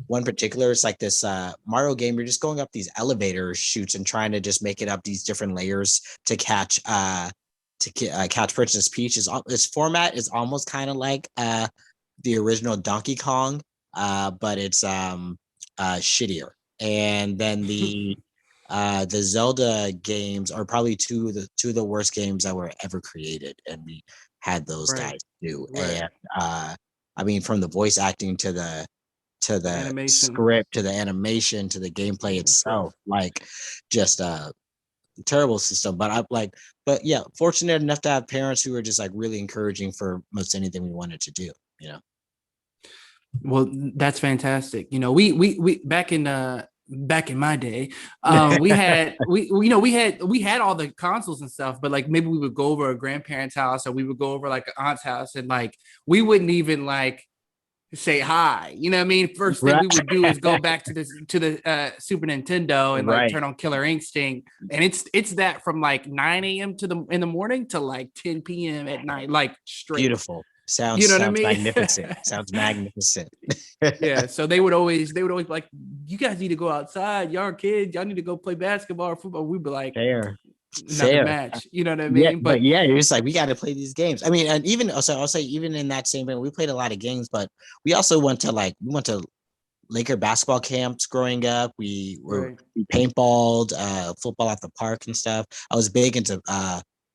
One particular is like this Mario game. You're just going up these elevator chutes and trying to just make it up these different layers to catch catch Princess Peach. Its format is almost kind of like the original Donkey Kong, but it's shittier. And then the The Zelda games are probably two of the worst games that were ever created, and we had those Right. guys too. Right. And I mean, from the voice acting to The the animation. script to the animation to the gameplay It's rough. itself, like just a terrible system. But I like, but yeah, fortunate enough to have parents who were just like really encouraging for most anything we wanted to do. You know. Well, that's fantastic. We back in my day, we had all the consoles and stuff, but like maybe we would go over a grandparent's house or we would go over like an aunt's house and like we wouldn't even like say hi. You know what I mean? First thing Right. we would do is go back to the Super Nintendo and like Right. turn on Killer Instinct, and it's that from like 9 a.m. to the in the morning to like 10 p.m. at night, like straight. Beautiful. Sounds You know what I sounds mean? magnificent. Sounds magnificent. Yeah. So they would always be like, you guys need to go outside. Y'all are kids. Y'all need to go play basketball or football. We'd be like, Fair. another Fair. match. You know what I Yeah, mean? but But yeah, it's like we got to play these games. I mean, and even also I'll say even in that same vein, we played a lot of games, but we also went to Laker basketball camps growing up. right. We paintballed, football at the park and stuff. I was big into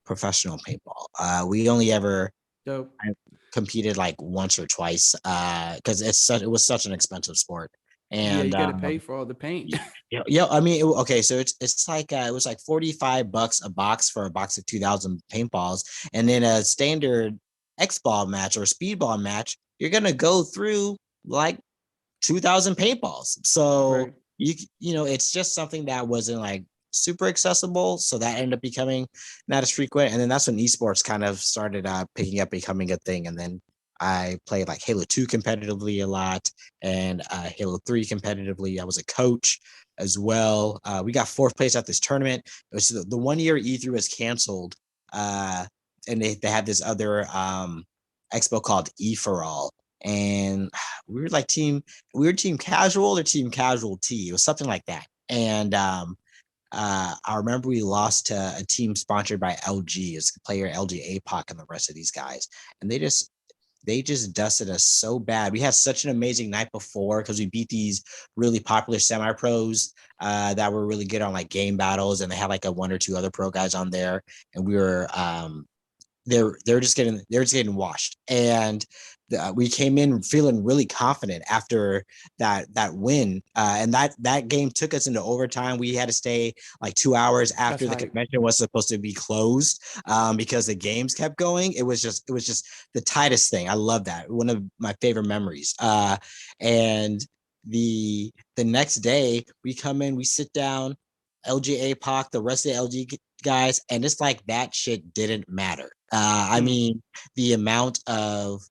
professional paintball. We only ever Dope. I competed like once or twice because it was such an expensive sport. Yeah, And you got to pay for all the paint. yeah, I mean, okay, so it's like it was like $45 a box for a box of 2,000 paintballs, and then a standard X ball match or speedball match, you're gonna go through like 2,000 paintballs. So Right. you know, it's just something that wasn't like super accessible. So that ended up becoming not as frequent. And then that's when esports kind of started picking up, becoming a thing. And then I played like Halo 2 competitively a lot and Halo 3 competitively. I was a coach as well. We got fourth place at this tournament. It was the 1 year E3 was canceled. Uh, and they had this other expo called Afar, and we were like we were team casual or team casualty. It was something like that. And I remember we lost to a team sponsored by LG, as player LG APOC and the rest of these guys. And they just dusted us so bad. We had such an amazing night before because we beat these really popular semi pros that were really good on like game battles, and they had like a one or two other pro guys on there, and we were they're just getting washed. And we came in feeling really confident after that win, and that game took us into overtime. We had to stay like 2 hours That's after the hype. convention was supposed to be closed because the games kept going. It was just the tightest thing. I love that. One of my favorite memories. And the next day we come in, we sit down, LG APOC, the rest of the LG guys, and it's like that shit didn't matter. I Mm, mean, the amount of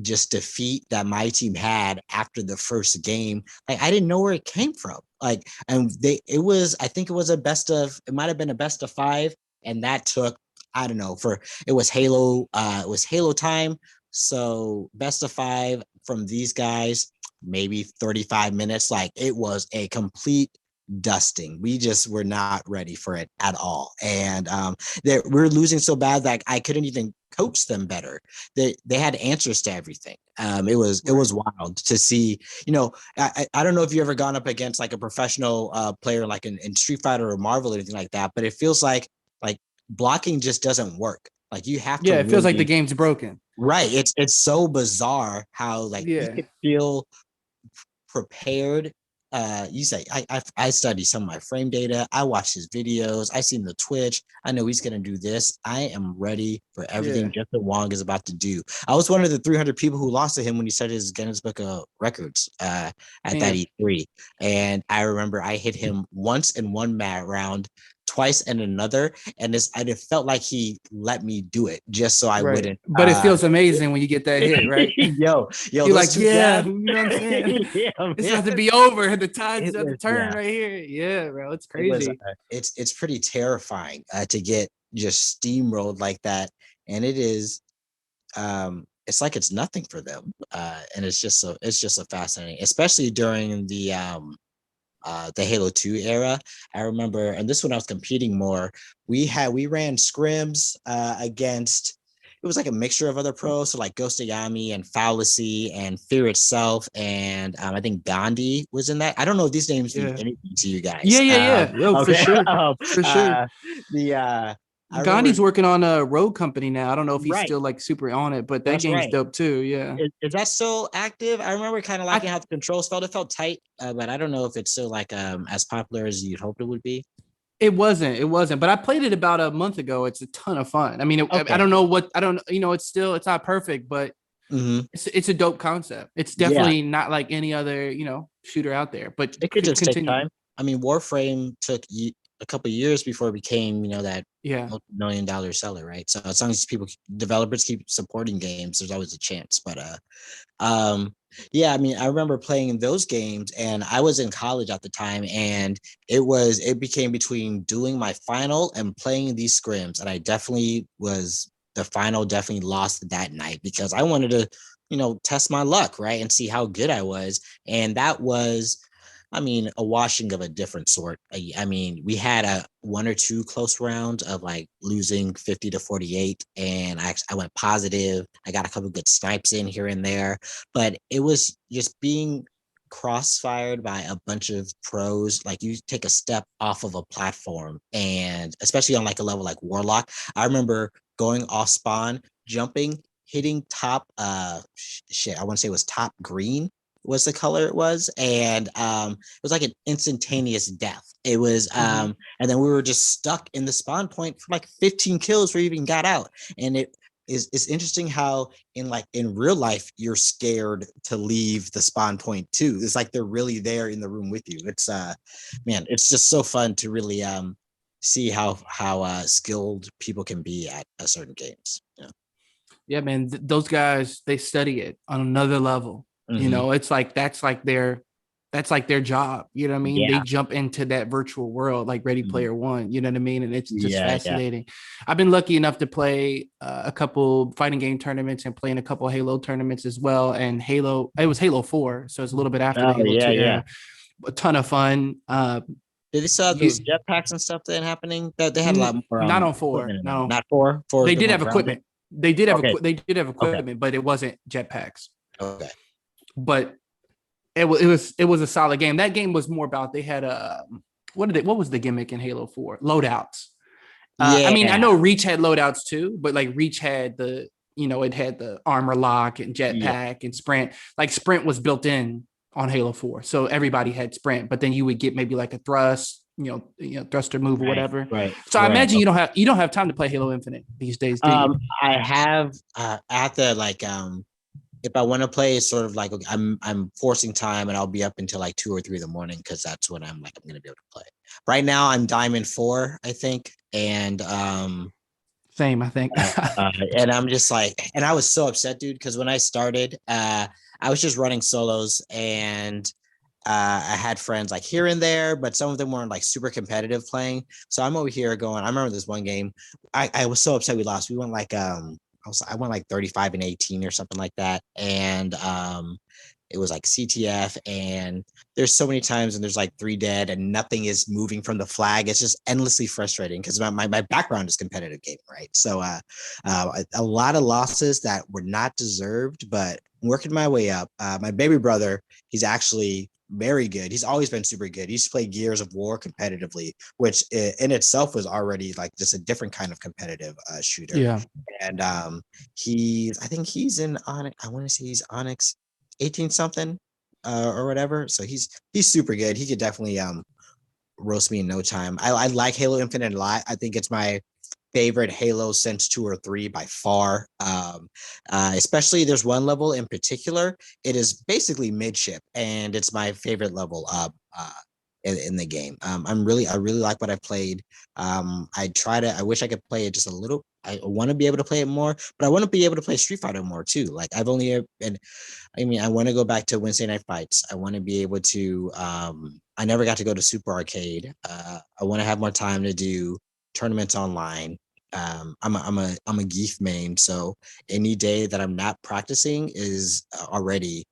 just defeat that my team had after the first game, like I didn't know where it came from. Like, and it was, I think it was it might have been a best of five, and that took, I don't know, it was Halo time. So best of five from these guys, maybe 35 minutes. Like it was a complete dusting. We just were not ready for it at all. And we're losing so bad that I couldn't even coach them better. They had answers to everything. It right. was wild to see. You know, I don't know if you ever gone up against like a professional player like in Street Fighter or Marvel or anything like that, but it feels like blocking just doesn't work. Like you have to Yeah, it feels like the really game's broken. right. It's so bizarre how like you Yeah. could feel prepared. You say I study some of my frame data. I watch his videos. I seen the Twitch. I know he's gonna do this. I am ready for everything Yeah. Justin Wong is about to do. I was one of the 300 people who lost to him when he started his Guinness Book of Records at that Damn. E3. And I remember I hit him once in one mat round, twice in another, and it felt like he let me do it just so I Right. wouldn't. But it feels amazing when you get that hit, right? Yo, You're those like, two yeah, jabs. you know what I'm saying? Yeah, It's man. about to be over. The tide's It about to was turn right here. Yeah, bro. It's it was crazy. it's pretty terrifying to get just steamrolled like that, and it is it's like it's nothing for them, and it's just so fascinating, especially during the Halo 2 era. I remember, and this when I was competing more, we ran scrims against. it was like a mixture of other pros, so like Ghost of Yami and Fallacy and Fear itself, and I think Gandhi was in that. I don't know if these names mean Yeah. anything to you Yeah, guys. yeah, yeah. Oh, for Okay, sure. For sure. the I remember, Gandhi's working on a road company now. I don't know if he's right, still like super on it, but that that's game's right. dope too. Yeah. Is that still active? I remember kind of liking I how the controls felt. It felt tight, but I don't know if it's still like as popular as you'd hoped it would be. it wasn't, but I played it about a month ago. It's a ton of fun. I mean, I Okay. don't know what I don't it's not perfect, but Hmm. it's a dope concept. It's Yeah, definitely not like any other, shooter out there, but it could just take continue. time. I mean, Warframe took a couple years before it became, that Yeah. multi-million-dollar seller, right? So as long as developers keep supporting games, there's always a chance. But um, yeah, I mean, I remember playing those games, and I was in college at the time, and it became between doing my final and playing these scrims, and I definitely was the final definitely lost that night because I wanted to, test my luck, right, and see how good I was, and that was. I mean, a washing of a different sort. I mean, we had a one or two close rounds of like losing 50 to 48, and I went positive. I got a couple good snipes in here and there, but it was just being crossfired by a bunch of pros. Like you take a step off of a platform, and especially on like a level like Warlock, I remember going off spawn, jumping, hitting top shit. I want to say it was top green was the color it was, and it was like an instantaneous death. It was Mm-hmm. and then we were just stuck in the spawn point for like 15 kills before we even got out. And it's interesting how in real life you're scared to leave the spawn point too. It's like they're really there in the room with you. It's man, it's just so fun to really see how skilled people can be at certain games. Yeah, man, those guys, they study it on another level. Mm-hmm. It's like that's like their job. You know what I mean? They Yeah. jump into that virtual world like Ready Mhm. Player One. You know what I mean? And it's just Yeah, yeah. fascinating. I've been lucky enough to play a couple fighting game tournaments and playing a couple Halo tournaments as well. And Halo, it was Halo 4, so it's a little bit after the Oh, Halo yeah, 2 yeah. era. A ton of fun. Did they still have You those jetpacks and stuff then happening? That they had a lot more Not on 4. equipment in them. No, Not four. Four is a they bit did more have grounded. equipment. Okay. They did have Okay. equipment, but it wasn't jetpacks. Okay. But it was a solid game. That game was more about they had a what was the gimmick in Halo 4? Loadouts. I mean, I Yeah. know Reach had loadouts too, but like Reach had it had the armor lock and Yeah. jetpack and sprint. Like sprint was built in on Halo 4. So everybody had sprint, but then you would get maybe like a thrust, thruster move or Right. whatever. Right. So I Right. imagine you don't have time to play Halo Infinite these days, do you? I have at the like if I want to play, it's sort of like okay, I'm forcing time, and I'll be up until like 2 or 3 in the morning because that's when I'm gonna be able to play. Right now, I'm Diamond 4, I think, and Same, I think. and I'm just like, and I was so upset, dude, because when I started, I was just running solos, and I had friends like here and there, but some of them weren't like super competitive playing. So I'm over here going. I remember this one game. I was so upset we lost. We went like I went like 35 and 18 or something like that, and it was like CTF, and there's so many times and there's like 3 dead and nothing is moving from the flag. It's just endlessly frustrating because my background is competitive gaming, right? So a lot of losses that were not deserved, but working my way up. My baby brother, he's actually very good. He's always been super good. He used to play Gears of War competitively, which in itself was already like just a different kind of competitive shooter. Yeah. And I think he's in Onyx. I want to say he's Onyx 18 something or whatever. So he's super good. He could definitely roast me in no time. I like Halo Infinite a lot. I think it's my favorite Halo since 2 or 3 by far. Especially there's one level in particular. It is basically midship, and it's my favorite level in the game. I really like what I played. I wish I could play it just a little. I want to be able to play it more, but I want to be able to play Street Fighter more too. Like I've only been, I mean, I want to go back to Wednesday night fights. I want to be able to. I never got to go to Super Arcade. I want to have more time to do tournaments online. I'm a Geef main, so any day that I'm not practicing is already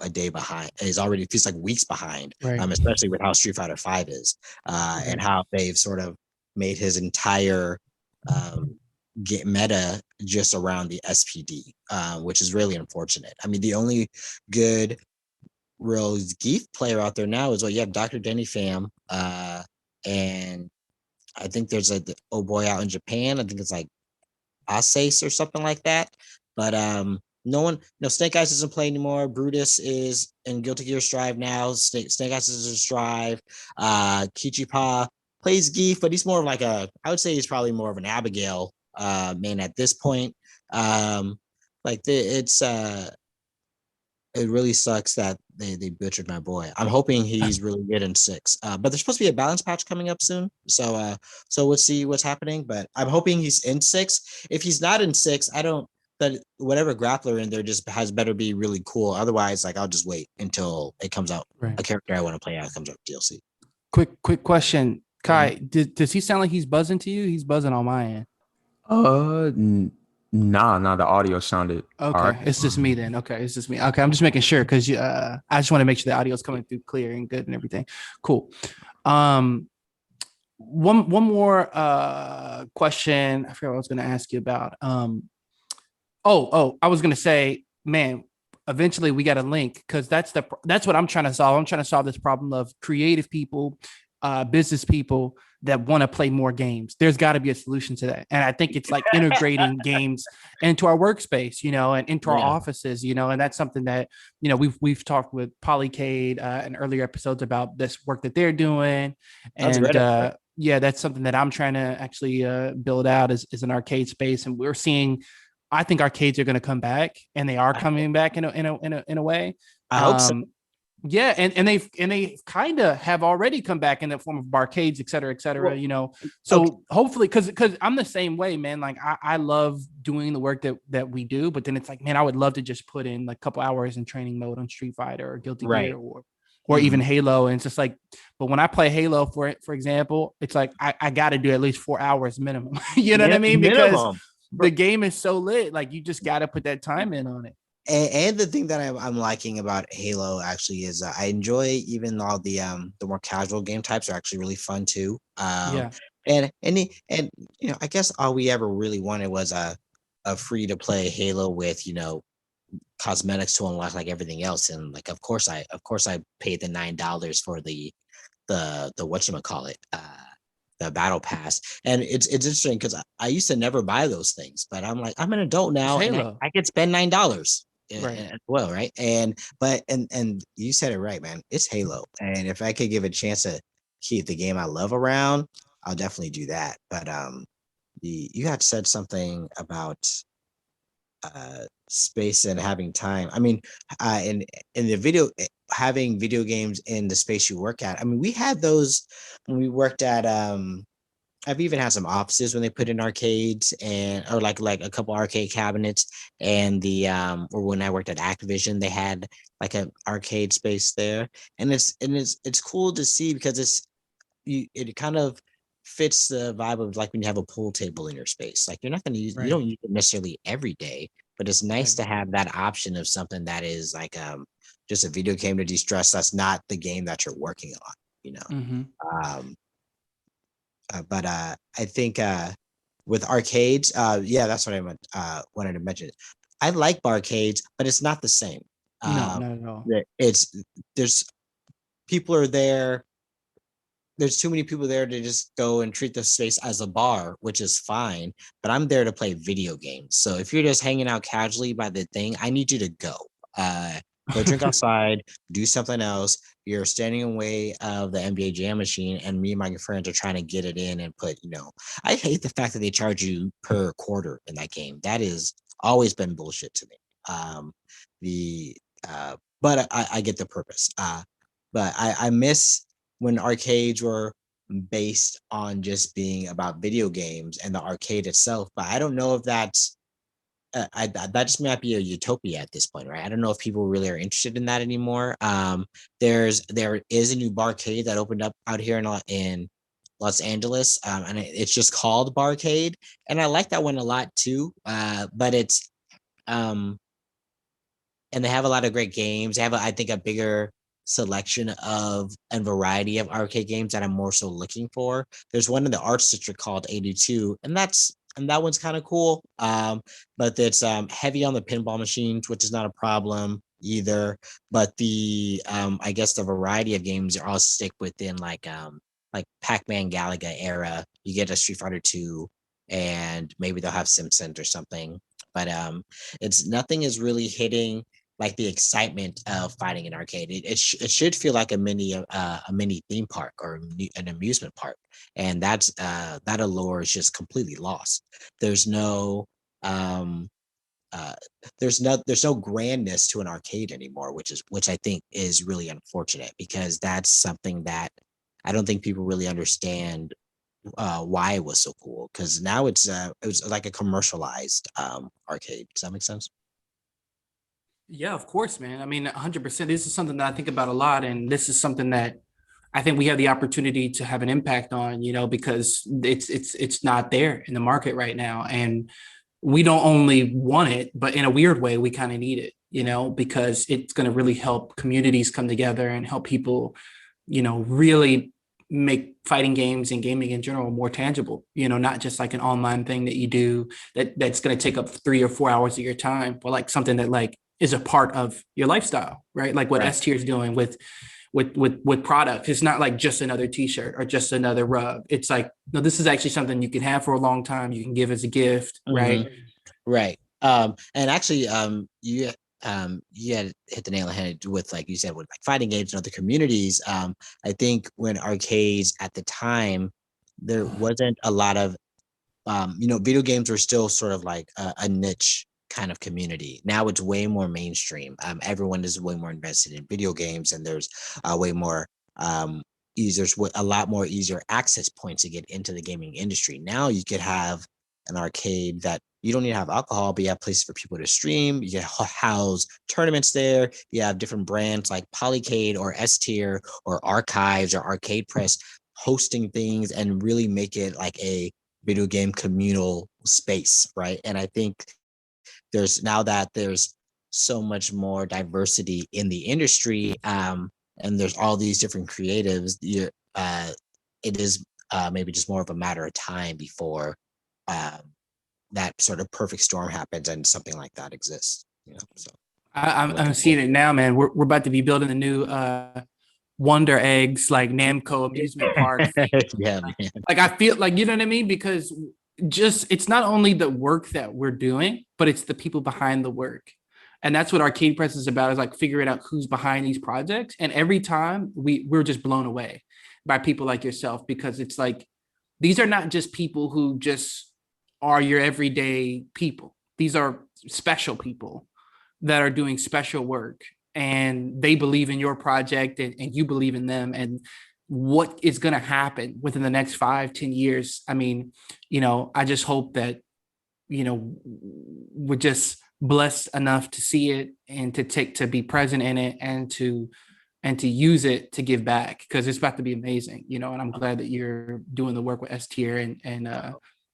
a day behind. Is already feels like weeks behind. Right. Especially with how Street Fighter Five is, and Right. how they've sort of made his entire get meta just around the SPD, which is really unfortunate. I mean, the only good real Geef player out there now is, well, you have Dr. Denny Pham, and I think there's a oh boy out in Japan. I think it's like Asace or something like that. But no one, no, Snake Eyes doesn't play anymore. Brutus is in Guilty Gear Strive now. Snake Eyes is in Strive. Kichipa plays Geef, but he's more of like I would say he's probably more of an Abigail man at this point. Like it's it really sucks that they butchered my boy. I'm hoping he's really good in 6. But there's supposed to be a balance patch coming up soon. So we'll see what's happening. But I'm hoping he's in 6. If he's not in 6, I don't that whatever grappler in there just has better be really cool. Otherwise, like I'll just wait until it comes out. Right. A character I want to play out comes out DLC. Quick question. Kai, Mhm. does he sound like he's buzzing to you? He's buzzing on my end. Nah, the audio sounded all Okay, right. it's just me then. Okay, it's just me. Okay, I'm just making sure because I just want to make sure the audio is coming through clear and good and everything. Cool. Um, one more question. I forgot what I was going to ask you about. I was going to say, man, eventually we got a link because that's what I'm trying to solve. I'm trying to solve this problem of creative people, business people that want to play more games. There's got to be a solution to that. And I think it's like integrating games into our workspace, and into our offices, and that's something that, we've talked with Polycade in earlier episodes about this work that they're doing. That's a And great idea. yeah, that's something that I'm trying to actually build out is an arcade space. And we're seeing, I think arcades are going to come back, and they are coming back in a way. I hope so. Um, yeah, and they kind of have already come back in the form of barcades, et cetera, et cetera. Well, So okay. hopefully, because I'm the same way, man. Like I love doing the work that we do, but then it's like, man, I would love to just put in like a couple hours in training mode on Street Fighter or Guilty Gear Right. or even Halo, and it's just like, but when I play Halo, for example, it's like I got to do at least 4 hours minimum. You know what I mean? Because Minimum. the game is so lit, like you just got to put that time in on it. And the thing that I'm liking about Halo actually is I enjoy even all the more casual game types are actually really fun too. Yeah. And I guess all we ever really wanted was a free to play Halo with cosmetics to unlock like everything else. And like of course I paid the $9 for the whatchamacallit, the battle pass. And it's interesting because I used to never buy those things, but I'm like, I'm an adult It's now and Halo. I could spend $9 Right. as well, right? And you said it right, man. It's Halo. And if I could give a chance to keep the game I love around, I'll definitely do that. But you had said something about space and having time. I mean, in the video having video games in the space you work at. I mean, we had those when we worked at I've even had some offices when they put in arcades and or like a couple arcade cabinets and the or when I worked at Activision they had like an arcade space there and it's cool to see because it kind of fits the vibe of like when you have a pool table in your space. Like you're not going to use you don't use it necessarily every day, but it's nice to have that option of something that is like just a video game to de-stress. That's not the game that you're working on, you know. Um, but I think with arcades, yeah, that's what I wanted to mention. I like barcades, but it's not the same. No, not at all. It's there's people are there. There's too many people there to just go and treat the space as a bar, which is fine. But I'm there to play video games. So if you're just hanging out casually by the thing, I need you to go. Go drink outside, do something else. You're standing in way of the NBA Jam machine, and me and my friends are trying to get it in and put, I hate the fact that they charge you per quarter in that game. That is always been bullshit to me. The but I get the purpose. But I miss when arcades were based on just being about video games and the arcade itself. But I don't know if that's that just might be a utopia at this point, right? I don't know if people really are interested in that anymore. There is a new barcade that opened up out here in Los Angeles, and it's just called Barcade, and I like that one a lot too. But it's and they have a lot of great games. They have, I think, a bigger selection of and variety of arcade games that I'm more so looking for. There's one in the Arts District called 82, and that's and that one's kind of cool. But it's heavy on the pinball machines, which is not a problem either. But the I guess the variety of games are all stick within like Pac-Man Galaga era. You get a Street Fighter 2, and maybe they'll have Simpsons or something. But it's nothing is really hitting like the excitement of fighting an arcade. It should feel like a mini theme park or an amusement park, and that allure is just completely lost. There's no um, uh, there's no grandness to an arcade anymore, which I think is really unfortunate, because that's something that I don't think people really understand why it was so cool. Because now it was like a commercialized arcade. Does that make sense? Yeah, of course, man. I mean, 100%. This is something that I think about a lot, and this is something that I think we have the opportunity to have an impact on, because it's not there in the market right now, and we don't only want it, but in a weird way, we kind of need it, because it's going to really help communities come together and help people, really make fighting games and gaming in general more tangible, not just like an online thing that you do that's going to take up 3 or 4 hours of your time, but like something that like is a part of your lifestyle, right? Like what Right. S tier is doing with product. It's not like just another t-shirt or just another rug. It's like, no, this is actually something you can have for a long time. You can give as a gift, right? Right. And actually, you had hit the nail on the head with, like you said, with like fighting games and other communities. I think when arcades at the time, there wasn't a lot of, video games were still sort of like a niche kind of community. Now it's way more mainstream. Everyone is way more invested in video games, and there's way more there's a lot more easier access points to get into the gaming industry. Now you could have an arcade that you don't need to have alcohol, but you have places for people to stream. You can house tournaments there. You have different brands like Polycade or S Tier or Archives or Arcade Press hosting things and really make it like a video game communal space, right? And I think there's so much more diversity in the industry, and there's all these different creatives. It is maybe just more of a matter of time before um, that sort of perfect storm happens and something like that exists. So I'm seeing it now, man. We're about to be building a new Wonder Eggs like Namco amusement park thing. yeah, man. Like I feel like, you know what I mean? Because just it's not only the work that we're doing, but it's the people behind the work. And that's what Arcade Press is about, is like figuring out who's behind these projects. And every time we're just blown away by people like yourself, because it's like these are not just people who just are your everyday people. These are special people that are doing special work, and they believe in your project, and you believe in them, and what is going to happen within the next 5-10 years. I mean, I just hope that, we're just blessed enough to see it and to be present in it, and to use it to give back, because it's about to be amazing, and I'm glad that you're doing the work with S Tier and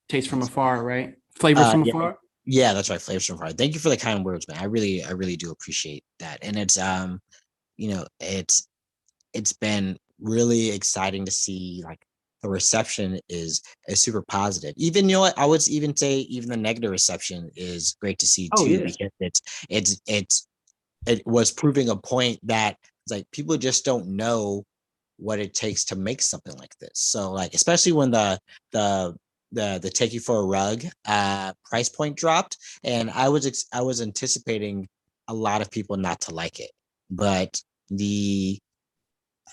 Taste from Afar, right? Flavors from Yeah, Afar. yeah, that's right. Flavors from Heart. Thank you for the kind words, man. I really do appreciate that. And it's you know, it's been really exciting to see like the reception is super positive. Even, what I would even say, even the negative reception is great to see Oh too, yeah. because it was proving a point that it's like people just don't know what it takes to make something like this. So like, especially when the the take you for a rug price point dropped, and I was anticipating a lot of people not to like it, but the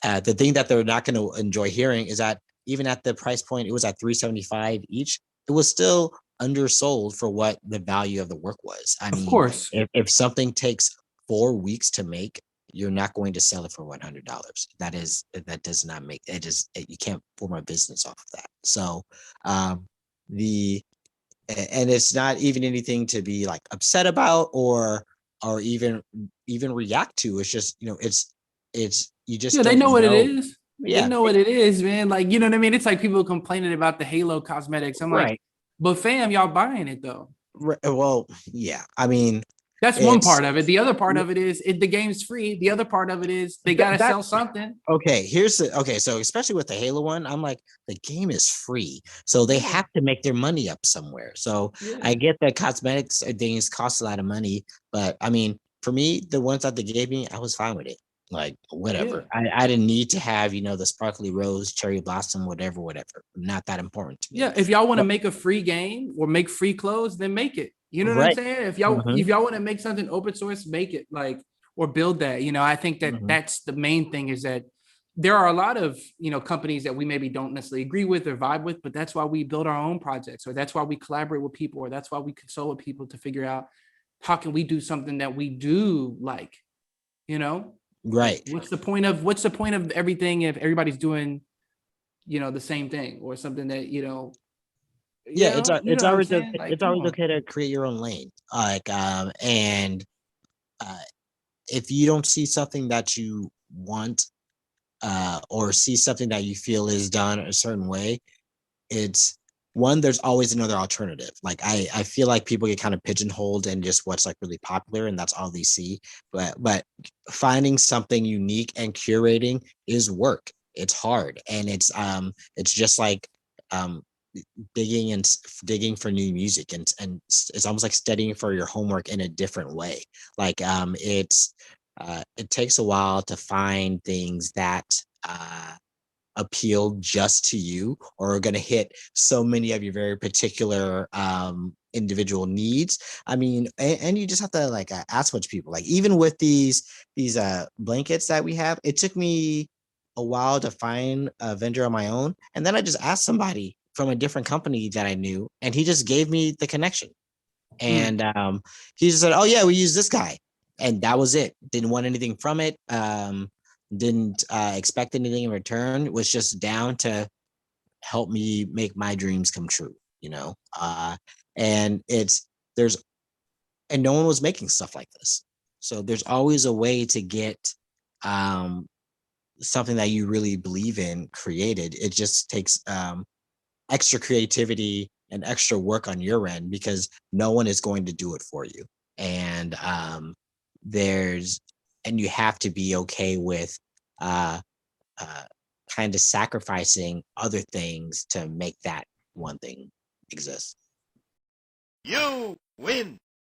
thing that they're not going to enjoy hearing is that even at the price point, it was at 375 each, it was still undersold for what the value of the work was. I Of mean, course. if something takes 4 weeks to make, you're not going to sell it for $100. That does not make it. Just you can't form a business off of that. So the and it's not even anything to be like upset about, or even react to. It's just, it's you just Yeah, they don't know what it know. is. They Yeah, know what it is, man. Like, you know what I mean? It's like people complaining about the Halo cosmetics. I'm like, right. but fam, y'all buying it though. Well, yeah. I mean, That's one part of it. The other part of it is the game's free. The other part of it is they gotta sell something. Okay, so especially with the Halo one, I'm like, the game is free, so they have to make their money up somewhere. So I get that cosmetics things cost a lot of money, but I mean, for me, the ones that they gave me, I was fine with it. Like whatever. I didn't need to have, the sparkly rose, cherry blossom, whatever. Not that important to me. Yeah, if y'all want to make a free game or make free clothes, then make it. You know what I'm saying? If y'all want to make something open source, make it, like, or build that. I think that that's the main thing, is that there are a lot of companies that we maybe don't necessarily agree with or vibe with, but that's why we build our own projects, or that's why we collaborate with people, or that's why we consult with people to figure out how can we do something that we do like, Right. What's the point of everything if everybody's doing the same thing, or something that it's always like, it's always okay to create your own lane, and if you don't see something that you want, or see something that you feel is done a certain way, it's one, there's always another alternative. Like I feel like people get kind of pigeonholed in just what's like really popular, and that's all they see. But finding something unique and curating is work. It's hard, and it's just like digging for new music, and it's almost like studying for your homework in a different way. Like it takes a while to find things that appeal just to you, or are going to hit so many of your very particular individual needs. I mean, and you just have to like ask much people. Like even with these blankets that we have, it took me a while to find a vendor on my own, and then I just asked somebody from a different company that I knew, and he just gave me the connection. And he just said, "Oh yeah, we use this guy," and that was it. Didn't want anything from it. Didn't expect anything in return. Was just down to help me make my dreams come true. And there's and no one was making stuff like this, so there's always a way to get something that you really believe in created. It just takes extra creativity and extra work on your end, because no one is going to do it for you. And there's and you have to be okay with uh, uh, kind of sacrificing other things to make that one thing exist. You win.